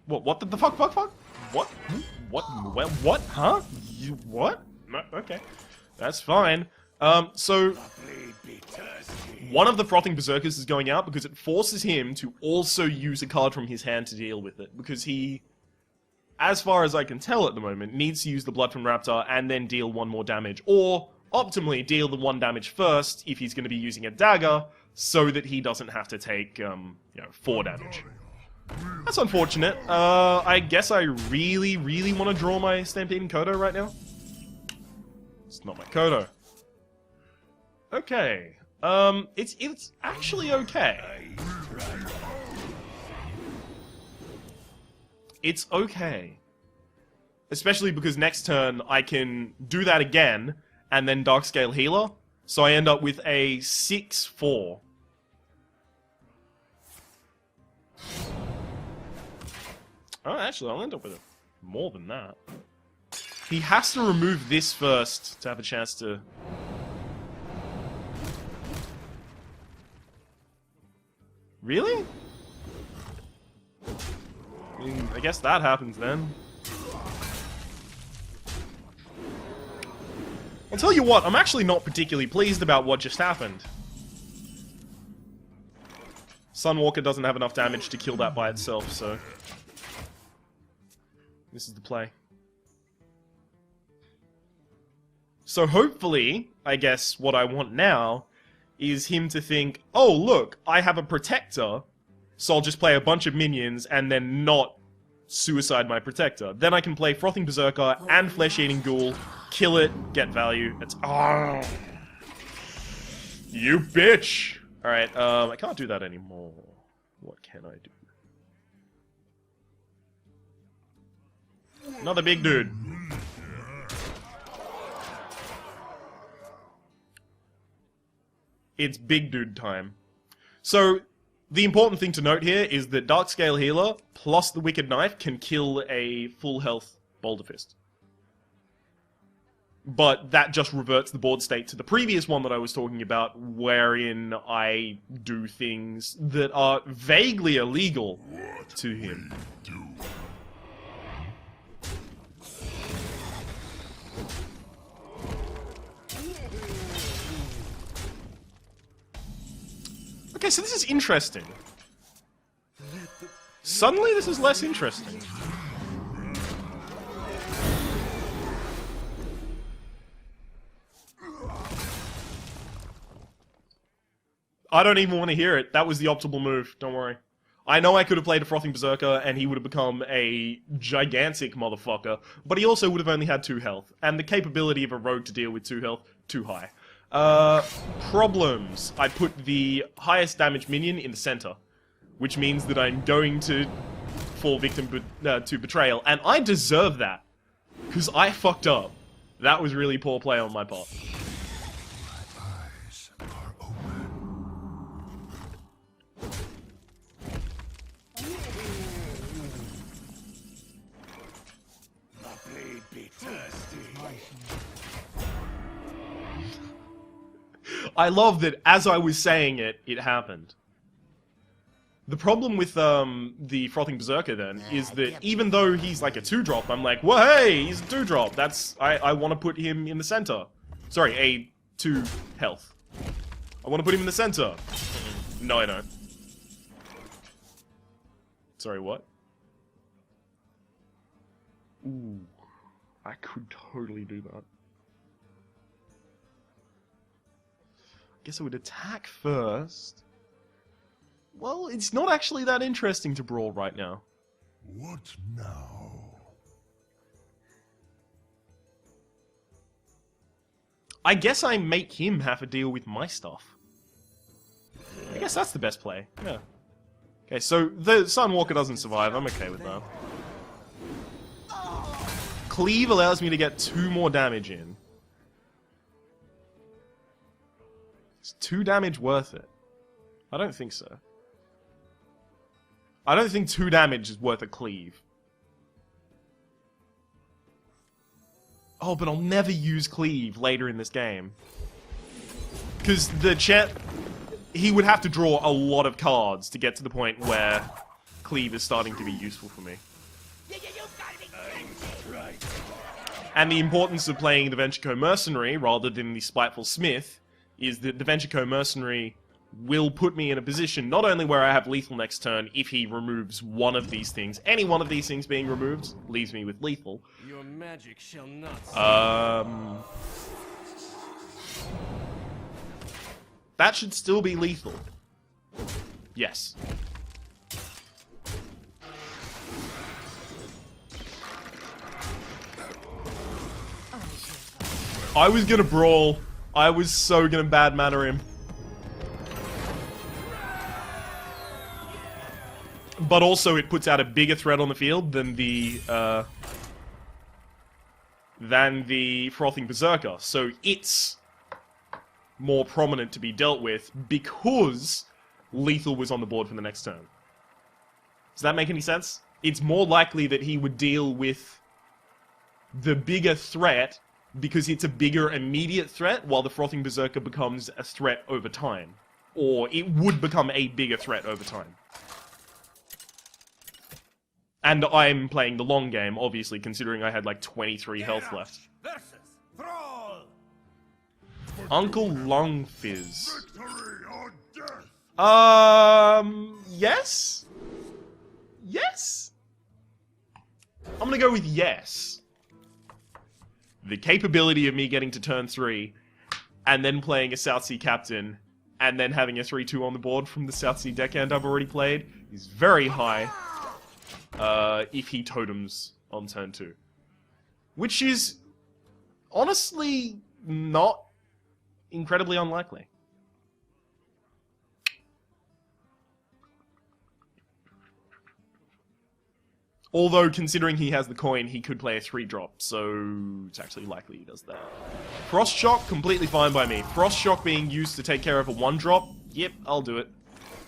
What the fuck? What? What? Huh? You, what? No, okay. That's fine. So... One of the Frothing Berserkers is going out because it forces him to also use a card from his hand to deal with it. Because he, as far as I can tell at the moment, needs to use the Blood from Raptor and then deal 1 more damage. Or, optimally, deal the 1 damage first if he's going to be using a dagger, so that he doesn't have to take, 4 damage. That's unfortunate. I guess I really want to draw my Stampeding Kodo right now. It's not my Kodo. Okay. It's actually okay. It's okay. Especially because next turn I can do that again, and then Darkscale Healer, so I end up with a 6/4. Oh, actually, I'll end up with more than that. He has to remove this first to have a chance to... Really? I mean, I guess that happens then. I'll tell you what, I'm actually not particularly pleased about what just happened. Sunwalker doesn't have enough damage to kill that by itself, so... This is the play. So hopefully, I guess what I want now is him to think, oh look, I have a Protector, so I'll just play a bunch of minions and then not suicide my Protector. Then I can play Frothing Berserker and Flesh-Eating Ghoul, kill it, get value. It's... Oh, you bitch! Alright, I can't do that anymore. What can I do? Another big dude. It's big dude time. So, the important thing to note here is that Darkscale Healer plus the Wicked Knife can kill a full health Boulder Fist. But that just reverts the board state to the previous one that I was talking about, wherein I do things that are vaguely illegal to him. Okay, so this is interesting. Suddenly this is less interesting. I don't even want to hear it. That was the optimal move, don't worry. I know I could have played a Frothing Berserker and he would have become a gigantic motherfucker, but he also would have only had 2 health. And the capability of a rogue to deal with 2 health, too high. Problems. I put the highest damage minion in the center, which means that I'm going to fall victim to betrayal, and I deserve that, because I fucked up. That was really poor play on my part. My eyes are open. The blade be thirsty. I love that as I was saying it, it happened. The problem with the Frothing Berserker then is that even though he's like a 2-drop, I'm like, well, hey, he's a 2-drop. That's I want to put him in the center. Sorry, a 2 health. I want to put him in the center. No, I don't. Sorry, what? Ooh, I could totally do that. Guess I would attack first. Well, it's not actually that interesting to brawl right now. What now? I guess I make him have to deal with my stuff. I guess that's the best play. Yeah. Okay, so the Sunwalker doesn't survive. I'm okay with that. Cleave allows me to get 2 more damage in. Is 2 damage worth it? I don't think so. I don't think 2 damage is worth a cleave. Oh, but I'll never use cleave later in this game. Because the chat... He would have to draw a lot of cards to get to the point where cleave is starting to be useful for me. And the importance of playing the Venture Mercenary rather than the Spiteful Smith is that the Venture Mercenary will put me in a position not only where I have lethal next turn if he removes one of these things, any one of these things being removed leaves me with lethal. Your magic shall not. That should still be lethal. Yes. I was gonna brawl. I was so gonna bad manner him. But also it puts out a bigger threat on the field than the Frothing Berserker. So it's more prominent to be dealt with because lethal was on the board for the next turn. Does that make any sense? It's more likely that he would deal with the bigger threat because it's a bigger immediate threat, while the Frothing Berserker becomes a threat over time. Or it would become a bigger threat over time. And I'm playing the long game, obviously, considering I had like 23 health left. Versus Thrall. Uncle Lungfizz. Victory or death! Yes? Yes? I'm gonna go with yes. The capability of me getting to turn 3, and then playing a South Sea Captain, and then having a 3-2 on the board from the South Sea deckhand I've already played, is very high, if he totems on turn 2. Which is, honestly, not incredibly unlikely. Although, considering he has the coin, he could play a 3-drop, so it's actually likely he does that. Frost Shock, completely fine by me. Frost Shock being used to take care of a 1-drop, yep, I'll do it.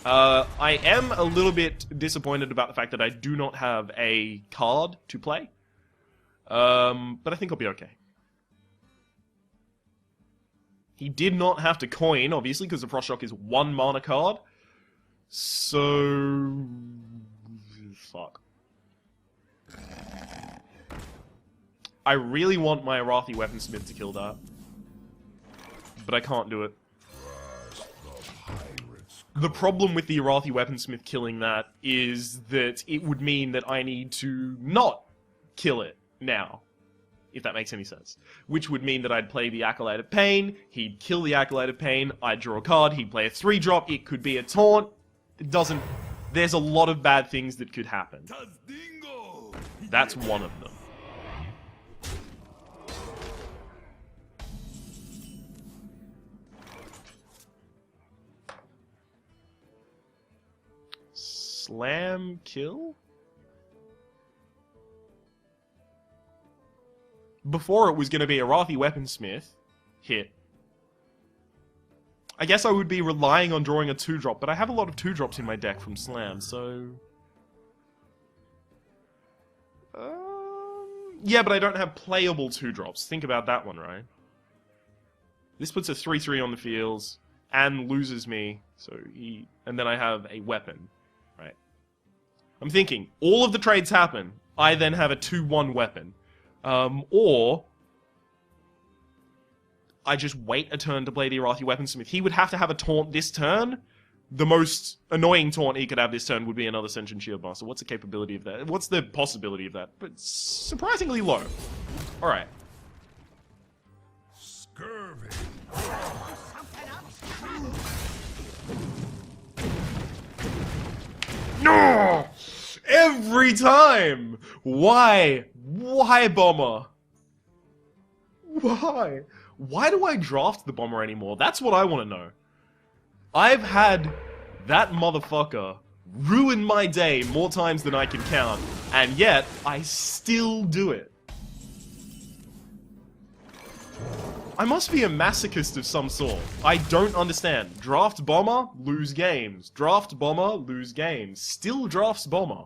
I am a little bit disappointed about the fact that I do not have a card to play. But I think I'll be okay. He did not have to coin, obviously, because the Frost Shock is 1 mana card. So... fuck. I really want my Arathi Weaponsmith to kill that. But I can't do it. The problem with the Arathi Weaponsmith killing that is that it would mean that I need to not kill it now. If that makes any sense. Which would mean that I'd play the Acolyte of Pain, he'd kill the Acolyte of Pain, I'd draw a card, he'd play a 3-drop, it could be a taunt. It doesn't... There's a lot of bad things that could happen. That's one of them. Slam kill? Before it was going to be Arathi Weaponsmith hit. I guess I would be relying on drawing a 2-drop, but I have a lot of 2-drops in my deck from Slam, so... yeah, but I don't have playable 2-drops. Think about that one, right? This puts a 3-3 on the field, and loses me, so he... and then I have a weapon, right? I'm thinking, all of the trades happen, I then have a 2-1 weapon. Or... I just wait a turn to play the Arathi Weaponsmith. He would have to have a taunt this turn. The most annoying taunt he could have this turn would be another Sentient Shieldmaster. What's the capability of that? What's the possibility of that? But surprisingly low. Alright. Scurvy. No! Every time! Why? Why, Bomber? Why? Why do I draft the bomber anymore? That's what I want to know. I've had that motherfucker ruin my day more times than I can count, and yet I still do it. I must be a masochist of some sort. I don't understand. Draft bomber, lose games. Draft bomber, lose games. Still drafts bomber.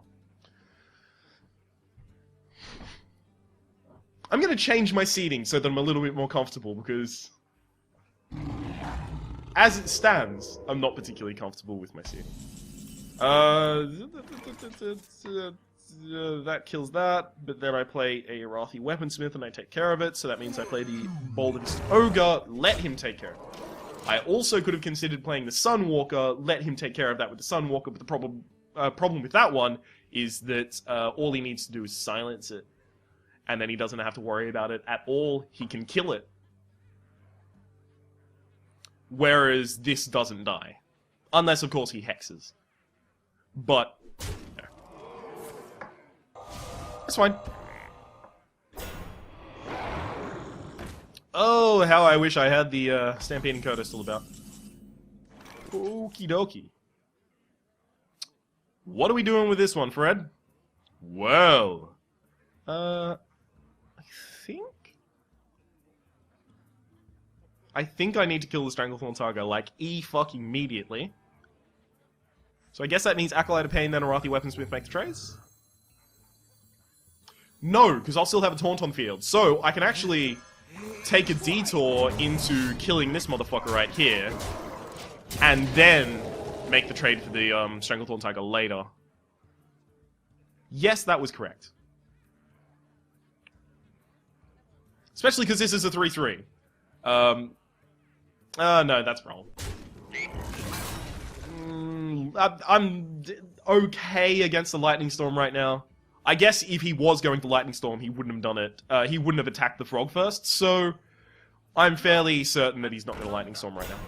I'm gonna change my seating so that I'm a little bit more comfortable, because as it stands, I'm not particularly comfortable with my seating. That kills that, but then I play a Wrathy Weaponsmith and I take care of it, so that means I play the Boldest Ogre, let him take care of it. I also could have considered playing the Sunwalker, let him take care of that with the Sunwalker, but the problem with that one is that all he needs to do is silence it. And then he doesn't have to worry about it at all, he can kill it. Whereas this doesn't die. Unless, of course, he hexes. But, no. That's fine. Oh, how I wish I had the Stampede and Coda still about. Okie dokie. What are we doing with this one, Fred? Well, I think I need to kill the Stranglethorn Targa, like, fucking immediately. So I guess that means Acolyte of Pain, then a Wrathy Weaponsmith make the trades? No, because I'll still have a Taunt on field. So I can actually take a detour into killing this motherfucker right here, and then make the trade for the Stranglethorn Tiger later. Yes, that was correct. Especially because this is a 3-3. No, that's wrong. I'm okay against the Lightning Storm right now. I guess if he was going to Lightning Storm, he wouldn't have done it. He wouldn't have attacked the frog first, so I'm fairly certain that he's not going to Lightning Storm right now.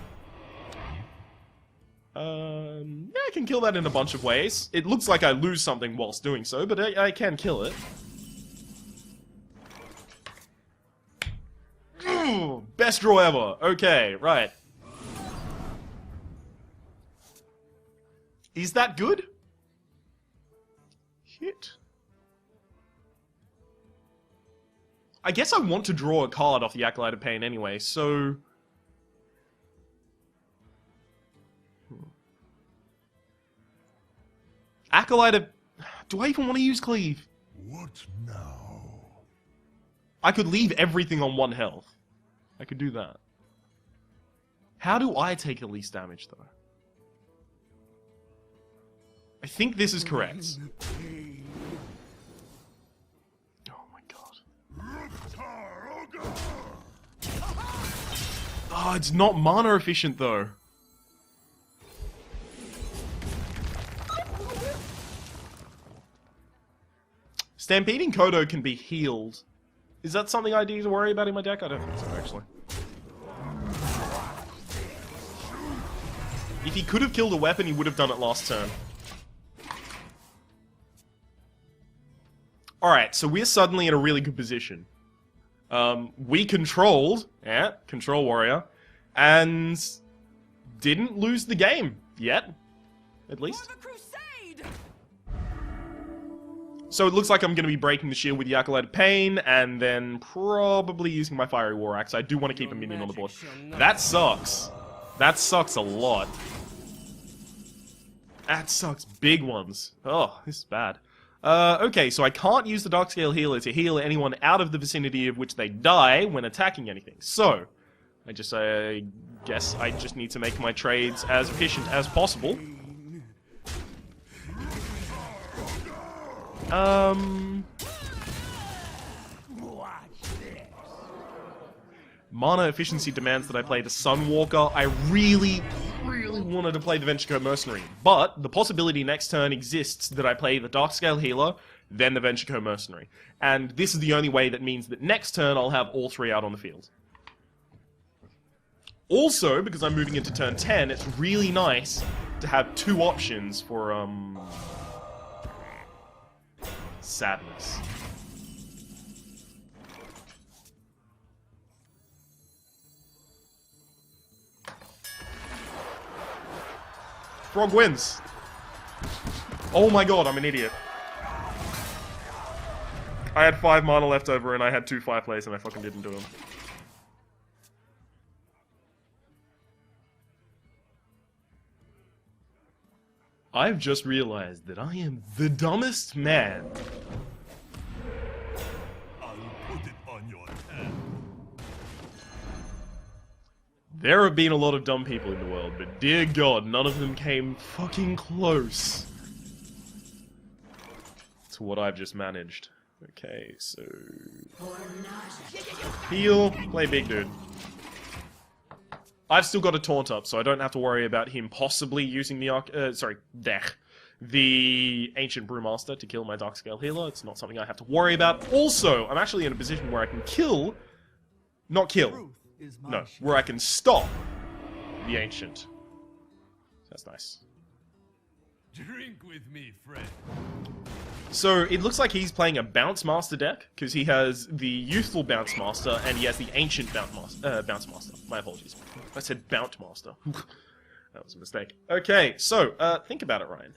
Yeah, I can kill that in a bunch of ways. It looks like I lose something whilst doing so, but I can kill it. Best draw ever. Okay, right. Is that good? Hit. I guess I want to draw a card off the Acolyte of Pain anyway, so... Acolyte of... Do I even want to use Cleave? What now? I could leave everything on 1 health. I could do that. How do I take the least damage, though? I think this is correct. Oh my god. Oh, it's not mana efficient, though. Stampeding Kodo can be healed. Is that something I need to worry about in my deck? I don't think so, actually. If he could have killed a weapon, he would have done it last turn. Alright, so we're suddenly in a really good position. We controlled, Control Warrior, and didn't lose the game yet, at least. So it looks like I'm going to be breaking the shield with the Acolyte of Pain, and then probably using my Fiery War Axe. I do want to keep a minion on the board. That sucks. That sucks a lot. That sucks big ones. Oh, this is bad. Okay, so I can't use the Darkscale Healer to heal anyone out of the vicinity of which they die when attacking anything. So, I guess I just need to make my trades as efficient as possible. Mana efficiency demands that I play the Sunwalker. I really wanted to play the Venture Mercenary, but the possibility next turn exists that I play the Darkscale Healer, then the Venture Mercenary. And this is the only way that means that next turn I'll have all 3 out on the field. Also, because I'm moving into turn 10, it's really nice to have 2 options for, sadness. Frog wins. Oh my god, I'm an idiot. I had 5 mana left over and I had 2 fireplays and I fucking didn't do them. I've just realized that I am the dumbest man. I'll put it on your head. There have been a lot of dumb people in the world, but dear god, none of them came fucking close to what I've just managed. Okay, so... heal, play big dude. I've still got a taunt up, so I don't have to worry about him possibly using the the Ancient Brewmaster to kill my Darkscale Healer. It's not something I have to worry about. Also, I'm actually in a position where I can kill... not kill. No, where I can stop the Ancient. That's nice. Drink with me, friend. So, it looks like he's playing a Bounce Master deck, because he has the Youthful Bounce Master, and he has the Ancient Bounce Master. My apologies. I said Bounce Master. That was a mistake. Okay, so, think about it, Ryan.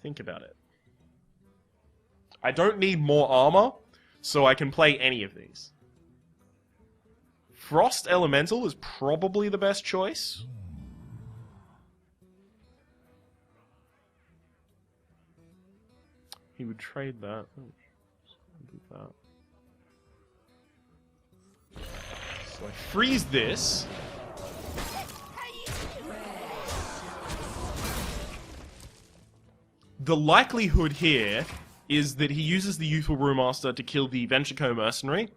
Think about it. I don't need more armor, so I can play any of these. Frost Elemental is probably the best choice. He would trade that. Oh, do that. So I freeze this. The likelihood here is that he uses the Youthful Brewmaster to kill the Venture Mercenary,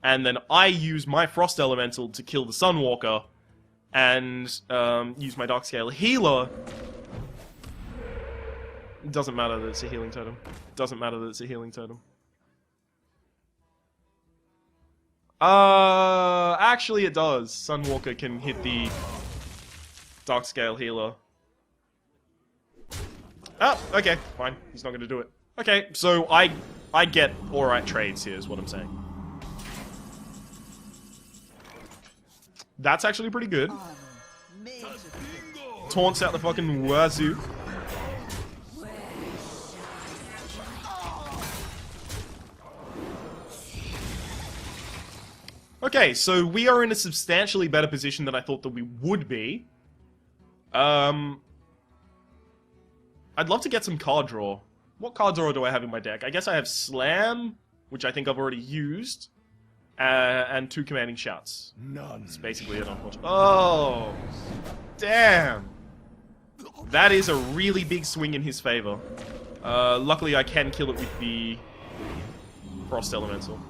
and then I use my Frost Elemental to kill the Sunwalker, and use my Darkscale Healer. It doesn't matter that it's a healing totem. It doesn't matter that it's a healing totem. Actually it does. Sunwalker can hit the Darkscale Healer. Oh, okay, fine. He's not gonna do it. Okay, so I get alright trades here, is what I'm saying. That's actually pretty good. Taunts out the fucking wazoo. Okay, so we are in a substantially better position than I thought that we would be. I'd love to get some card draw. What card draw do I have in my deck? I guess I have Slam, which I think I've already used, and 2 Commanding Shouts. None. That's basically it, unfortunately. Oh, damn. That is a really big swing in his favor. Luckily, I can kill it with the Frost Elemental.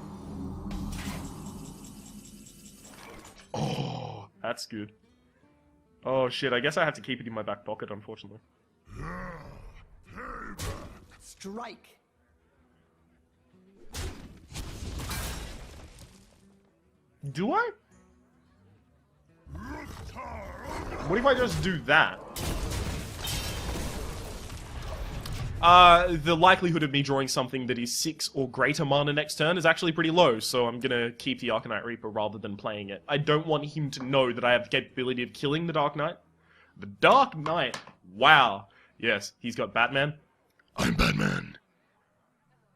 Oh, that's good. Oh shit, I guess I have to keep it in my back pocket, unfortunately. Strike. Do I? What if I just do that? The likelihood of me drawing something that is 6 or greater mana next turn is actually pretty low, so I'm gonna keep the Arcanite Reaper rather than playing it. I don't want him to know that I have the capability of killing the Dark Knight. The Dark Knight? Wow. Yes, he's got Batman. I'm Batman.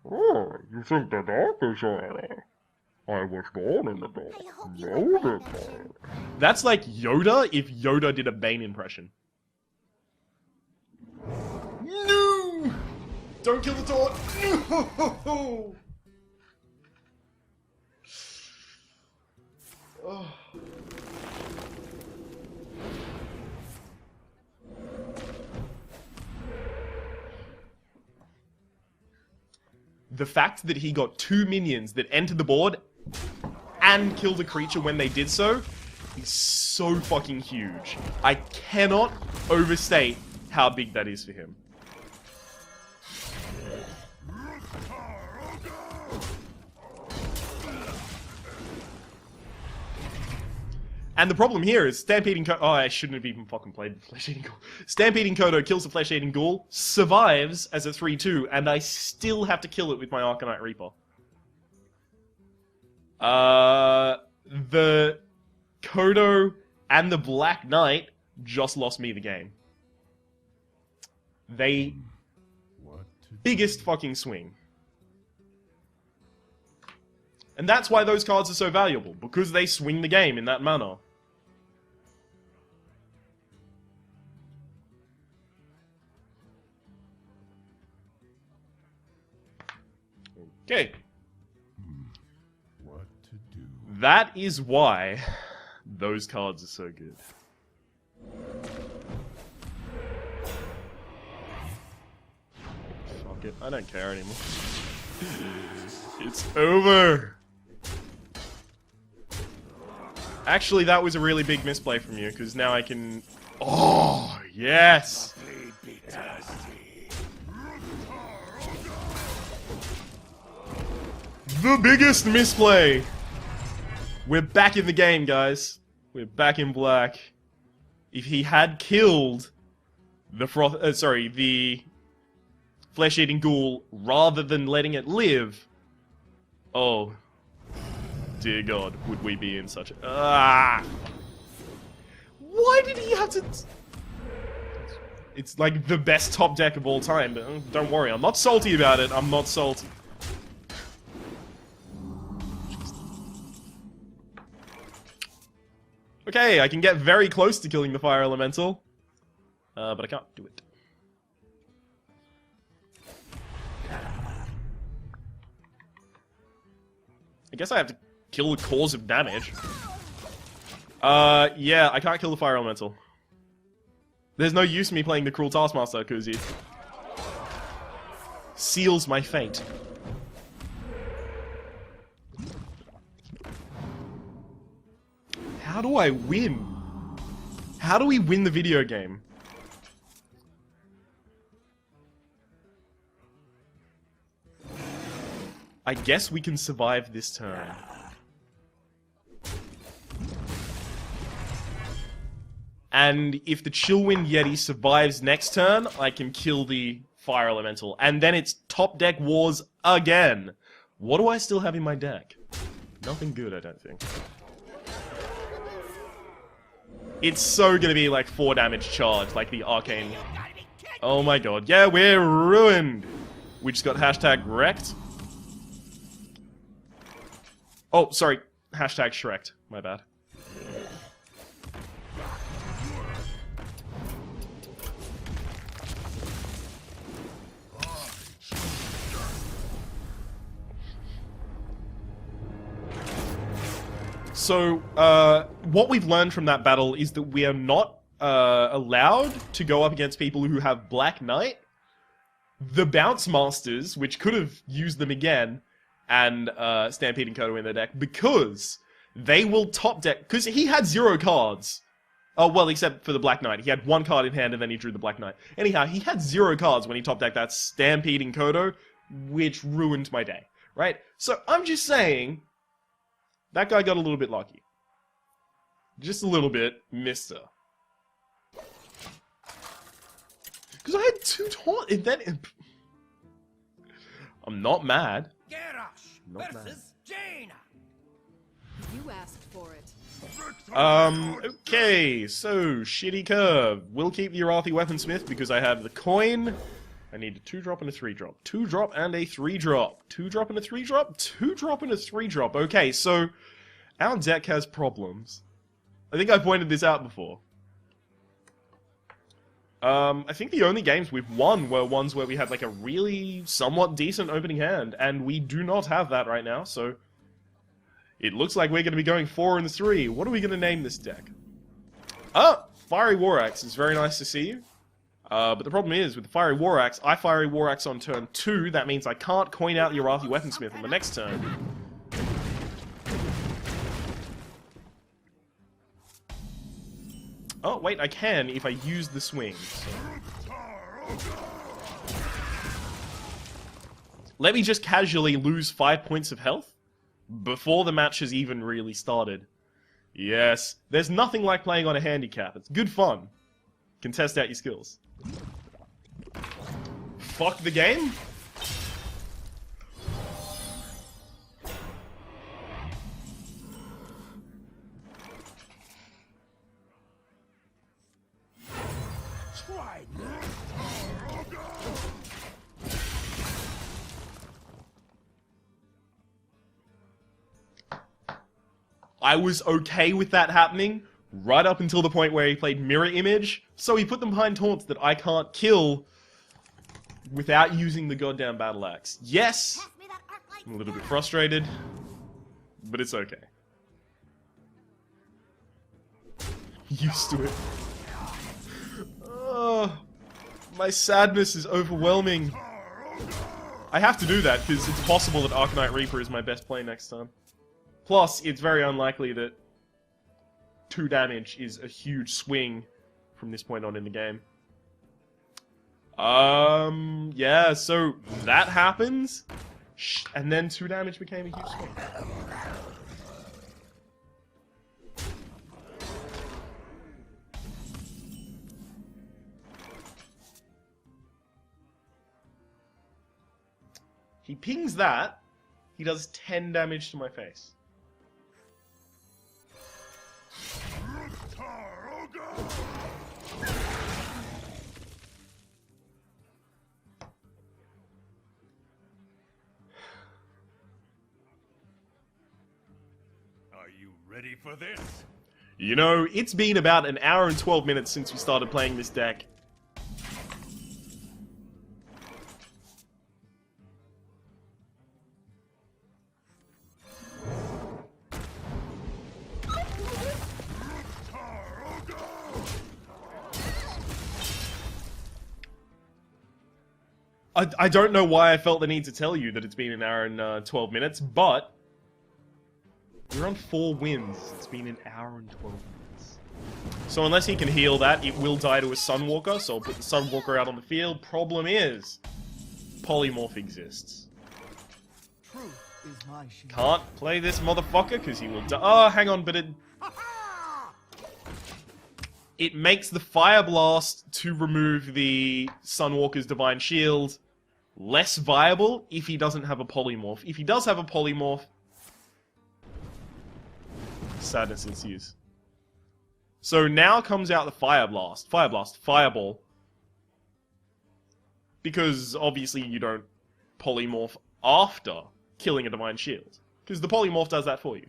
Oh, you think the dark is I was born in the dark. I hope you like my invention. That's like Yoda if Yoda did a Bane impression. No! Don't kill the taunt! No! Oh. The fact that he got 2 minions that entered the board and killed a creature when they did so is so fucking huge. I cannot overstate how big that is for him. And the problem here is Stampeding Kodo... Oh, I shouldn't have even fucking played the Flesh-Eating Ghoul. Stampeding Kodo kills the Flesh-Eating Ghoul, survives as a 3-2, and I still have to kill it with my Arcanite Reaper. The Kodo and the Black Knight just lost me the game. They... What to biggest fucking swing. And that's why those cards are so valuable, because they swing the game in that manner. Okay. what to do? That is why those cards are so good. Fuck it, I don't care anymore. It's over! Actually, that was a really big misplay from you, because now I can... Oh, yes! The biggest misplay! We're back in the game, guys. We're back in black. If he had killed the the flesh-eating ghoul rather than letting it live, oh, dear God, would we be in such a... Ah! Why did he have to... It's like the best top deck of all time, but don't worry, I'm not salty about it, I'm not salty. Okay, I can get very close to killing the fire elemental, but I can't do it. I guess I have to kill the cause of damage. Yeah, I can't kill the fire elemental. There's no use in me playing the Cruel Taskmaster, because it seals my fate. How do I win? How do we win the video game? I guess we can survive this turn. And if the Chillwind Yeti survives next turn, I can kill the Fire Elemental. And then it's top deck wars again. What do I still have in my deck? Nothing good, I don't think. It's so gonna be like 4 damage charge, like the Arcane. Oh my god. Yeah, we're ruined! We just got hashtag wrecked. Oh, sorry. Hashtag Shrek'd. My bad. So, what we've learned from that battle is that we are not allowed to go up against people who have Black Knight, the Bounce Masters, which could have used them again, and Stampede and Kodo in their deck, because they will top deck... Because he had 0 cards. Oh, well, except for the Black Knight. He had 1 card in hand, and then he drew the Black Knight. Anyhow, he had 0 cards when he top decked that Stampede and Kodo, which ruined my day, right? So, I'm just saying... That guy got a little bit lucky. Just a little bit, mister. Because I had 2 taunts, and then... I'm not mad. Garrosh versus Jaina. You asked for it. Okay, so, shitty curve. We'll keep the Arathi Weaponsmith because I have the coin. I need a 2-drop and a 3-drop. 2-drop and a 3-drop. 2-drop and a 3-drop. 2-drop and a 3-drop. Okay, so our deck has problems. I think I pointed this out before. I think the only games we've won were ones where we had like a really somewhat decent opening hand, and we do not have that right now, so it looks like we're going to be going 4 and 3. What are we going to name this deck? Oh, Fiery War Axe. It's very nice to see you. But the problem is, with the Fiery War Axe, I Fiery War Axe on turn 2, that means I can't coin out the Arathi Weaponsmith on the next turn. Oh, wait, I can if I use the swings. Let me just casually lose 5 points of health before the match has even really started. Yes, there's nothing like playing on a handicap. It's good fun. Can test out your skills. Fuck the game? Try I was okay with that happening right up until the point where he played Mirror Image, so he put them behind taunts that I can't kill without using the goddamn battle axe. Yes, Pass me that arc light. I'm a little bit frustrated, but it's okay. Used to it. My sadness is overwhelming. I have to do that because it's possible that Arcanite Reaper is my best play next time. Plus, it's very unlikely that 2 damage is a huge swing from this point on in the game. Yeah, so that happens, and then 2 damage became a huge swing. He pings that, he does 10 damage to my face. Are you ready for this? You know, it's been about an hour and 12 minutes since we started playing this deck. I don't know why I felt the need to tell you that it's been an hour and 12 minutes, but we're on 4 wins. It's been an hour and 12 minutes. So unless he can heal that, it will die to a Sunwalker, so I'll put the Sunwalker out on the field. Problem is, Polymorph exists. Truth is my shield. Can't play this motherfucker because he will die. Oh, hang on, but it makes the Fire Blast to remove the Sunwalker's Divine Shield less viable if he doesn't have a Polymorph. If he does have a Polymorph, sadness ensues. So now comes out the Fire Blast. Fire Blast. Fireball. Because obviously you don't Polymorph after killing a Divine Shield. Because the Polymorph does that for you.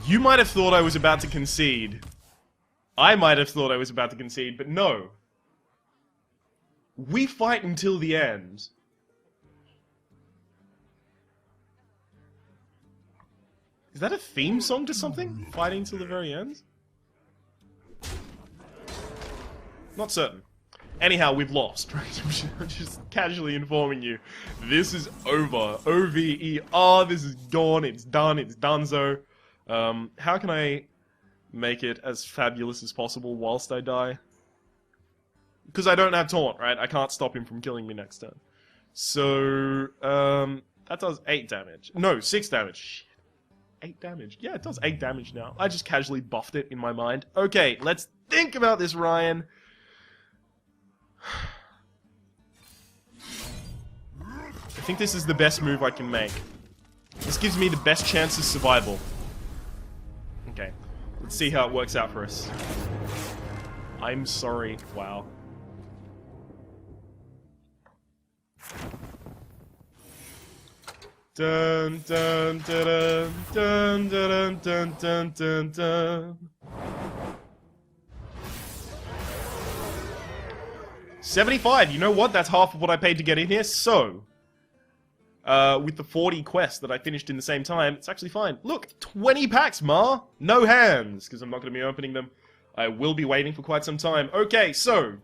You might have thought I was about to concede. I might have thought I was about to concede, but no. We fight until the end. Is that a theme song to something? Fighting till the very end? Not certain. Anyhow, we've lost, right? I'm just casually informing you. This is over. O-V-E-R, this is gone, it's done, it's donezo. How can I make it as fabulous as possible whilst I die? Because I don't have taunt, right? I can't stop him from killing me next turn. So, that does 8 damage. No, 6 damage. Shit. 8 damage. Yeah, it does 8 damage now. I just casually buffed it in my mind. Okay, let's think about this, Ryan. I think this is the best move I can make. This gives me the best chance of survival. Okay, let's see how it works out for us. I'm sorry. Wow. Dun dun dun dun dun dun dun dun dun. 75. You know what? That's half of what I paid to get in here. So, with the 40 quests that I finished in the same time, it's actually fine. Look, 20 packs, Ma! No hands, because I'm not going to be opening them. I will be waiting for quite some time. Okay, so...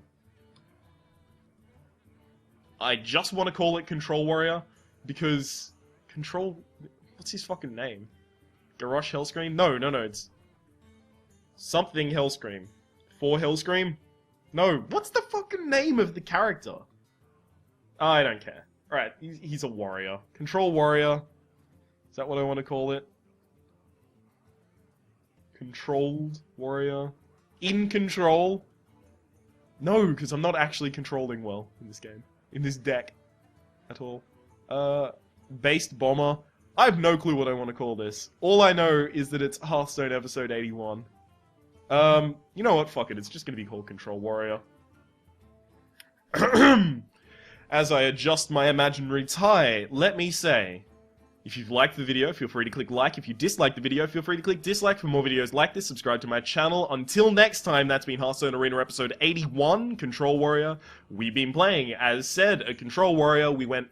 I just want to call it Control Warrior, because... Control... What's his fucking name? Garrosh Hellscream? No, it's... Something Hellscream. 4 Hellscream? No, what's the fucking name of the character? I don't care. Alright, he's a warrior. Control Warrior. Is that what I want to call it? Controlled warrior. In control. No, because I'm not actually controlling well in this game. In this deck. At all. Based bomber. I have no clue what I want to call this. All I know is that it's Hearthstone episode 81. You know what? Fuck it. It's just gonna be called Control Warrior. As I adjust my imaginary tie, let me say, if you've liked the video, feel free to click like. If you dislike the video, feel free to click dislike. For more videos like this, subscribe to my channel. Until next time, that's been Hearthstone Arena episode 81, Control Warrior. We've been playing, as said, a Control Warrior. We went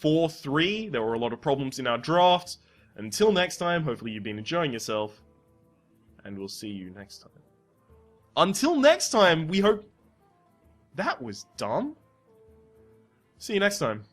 4-3. There were a lot of problems in our draft. Until next time, hopefully you've been enjoying yourself. And we'll see you next time. Until next time, we hope... That was dumb. See you next time.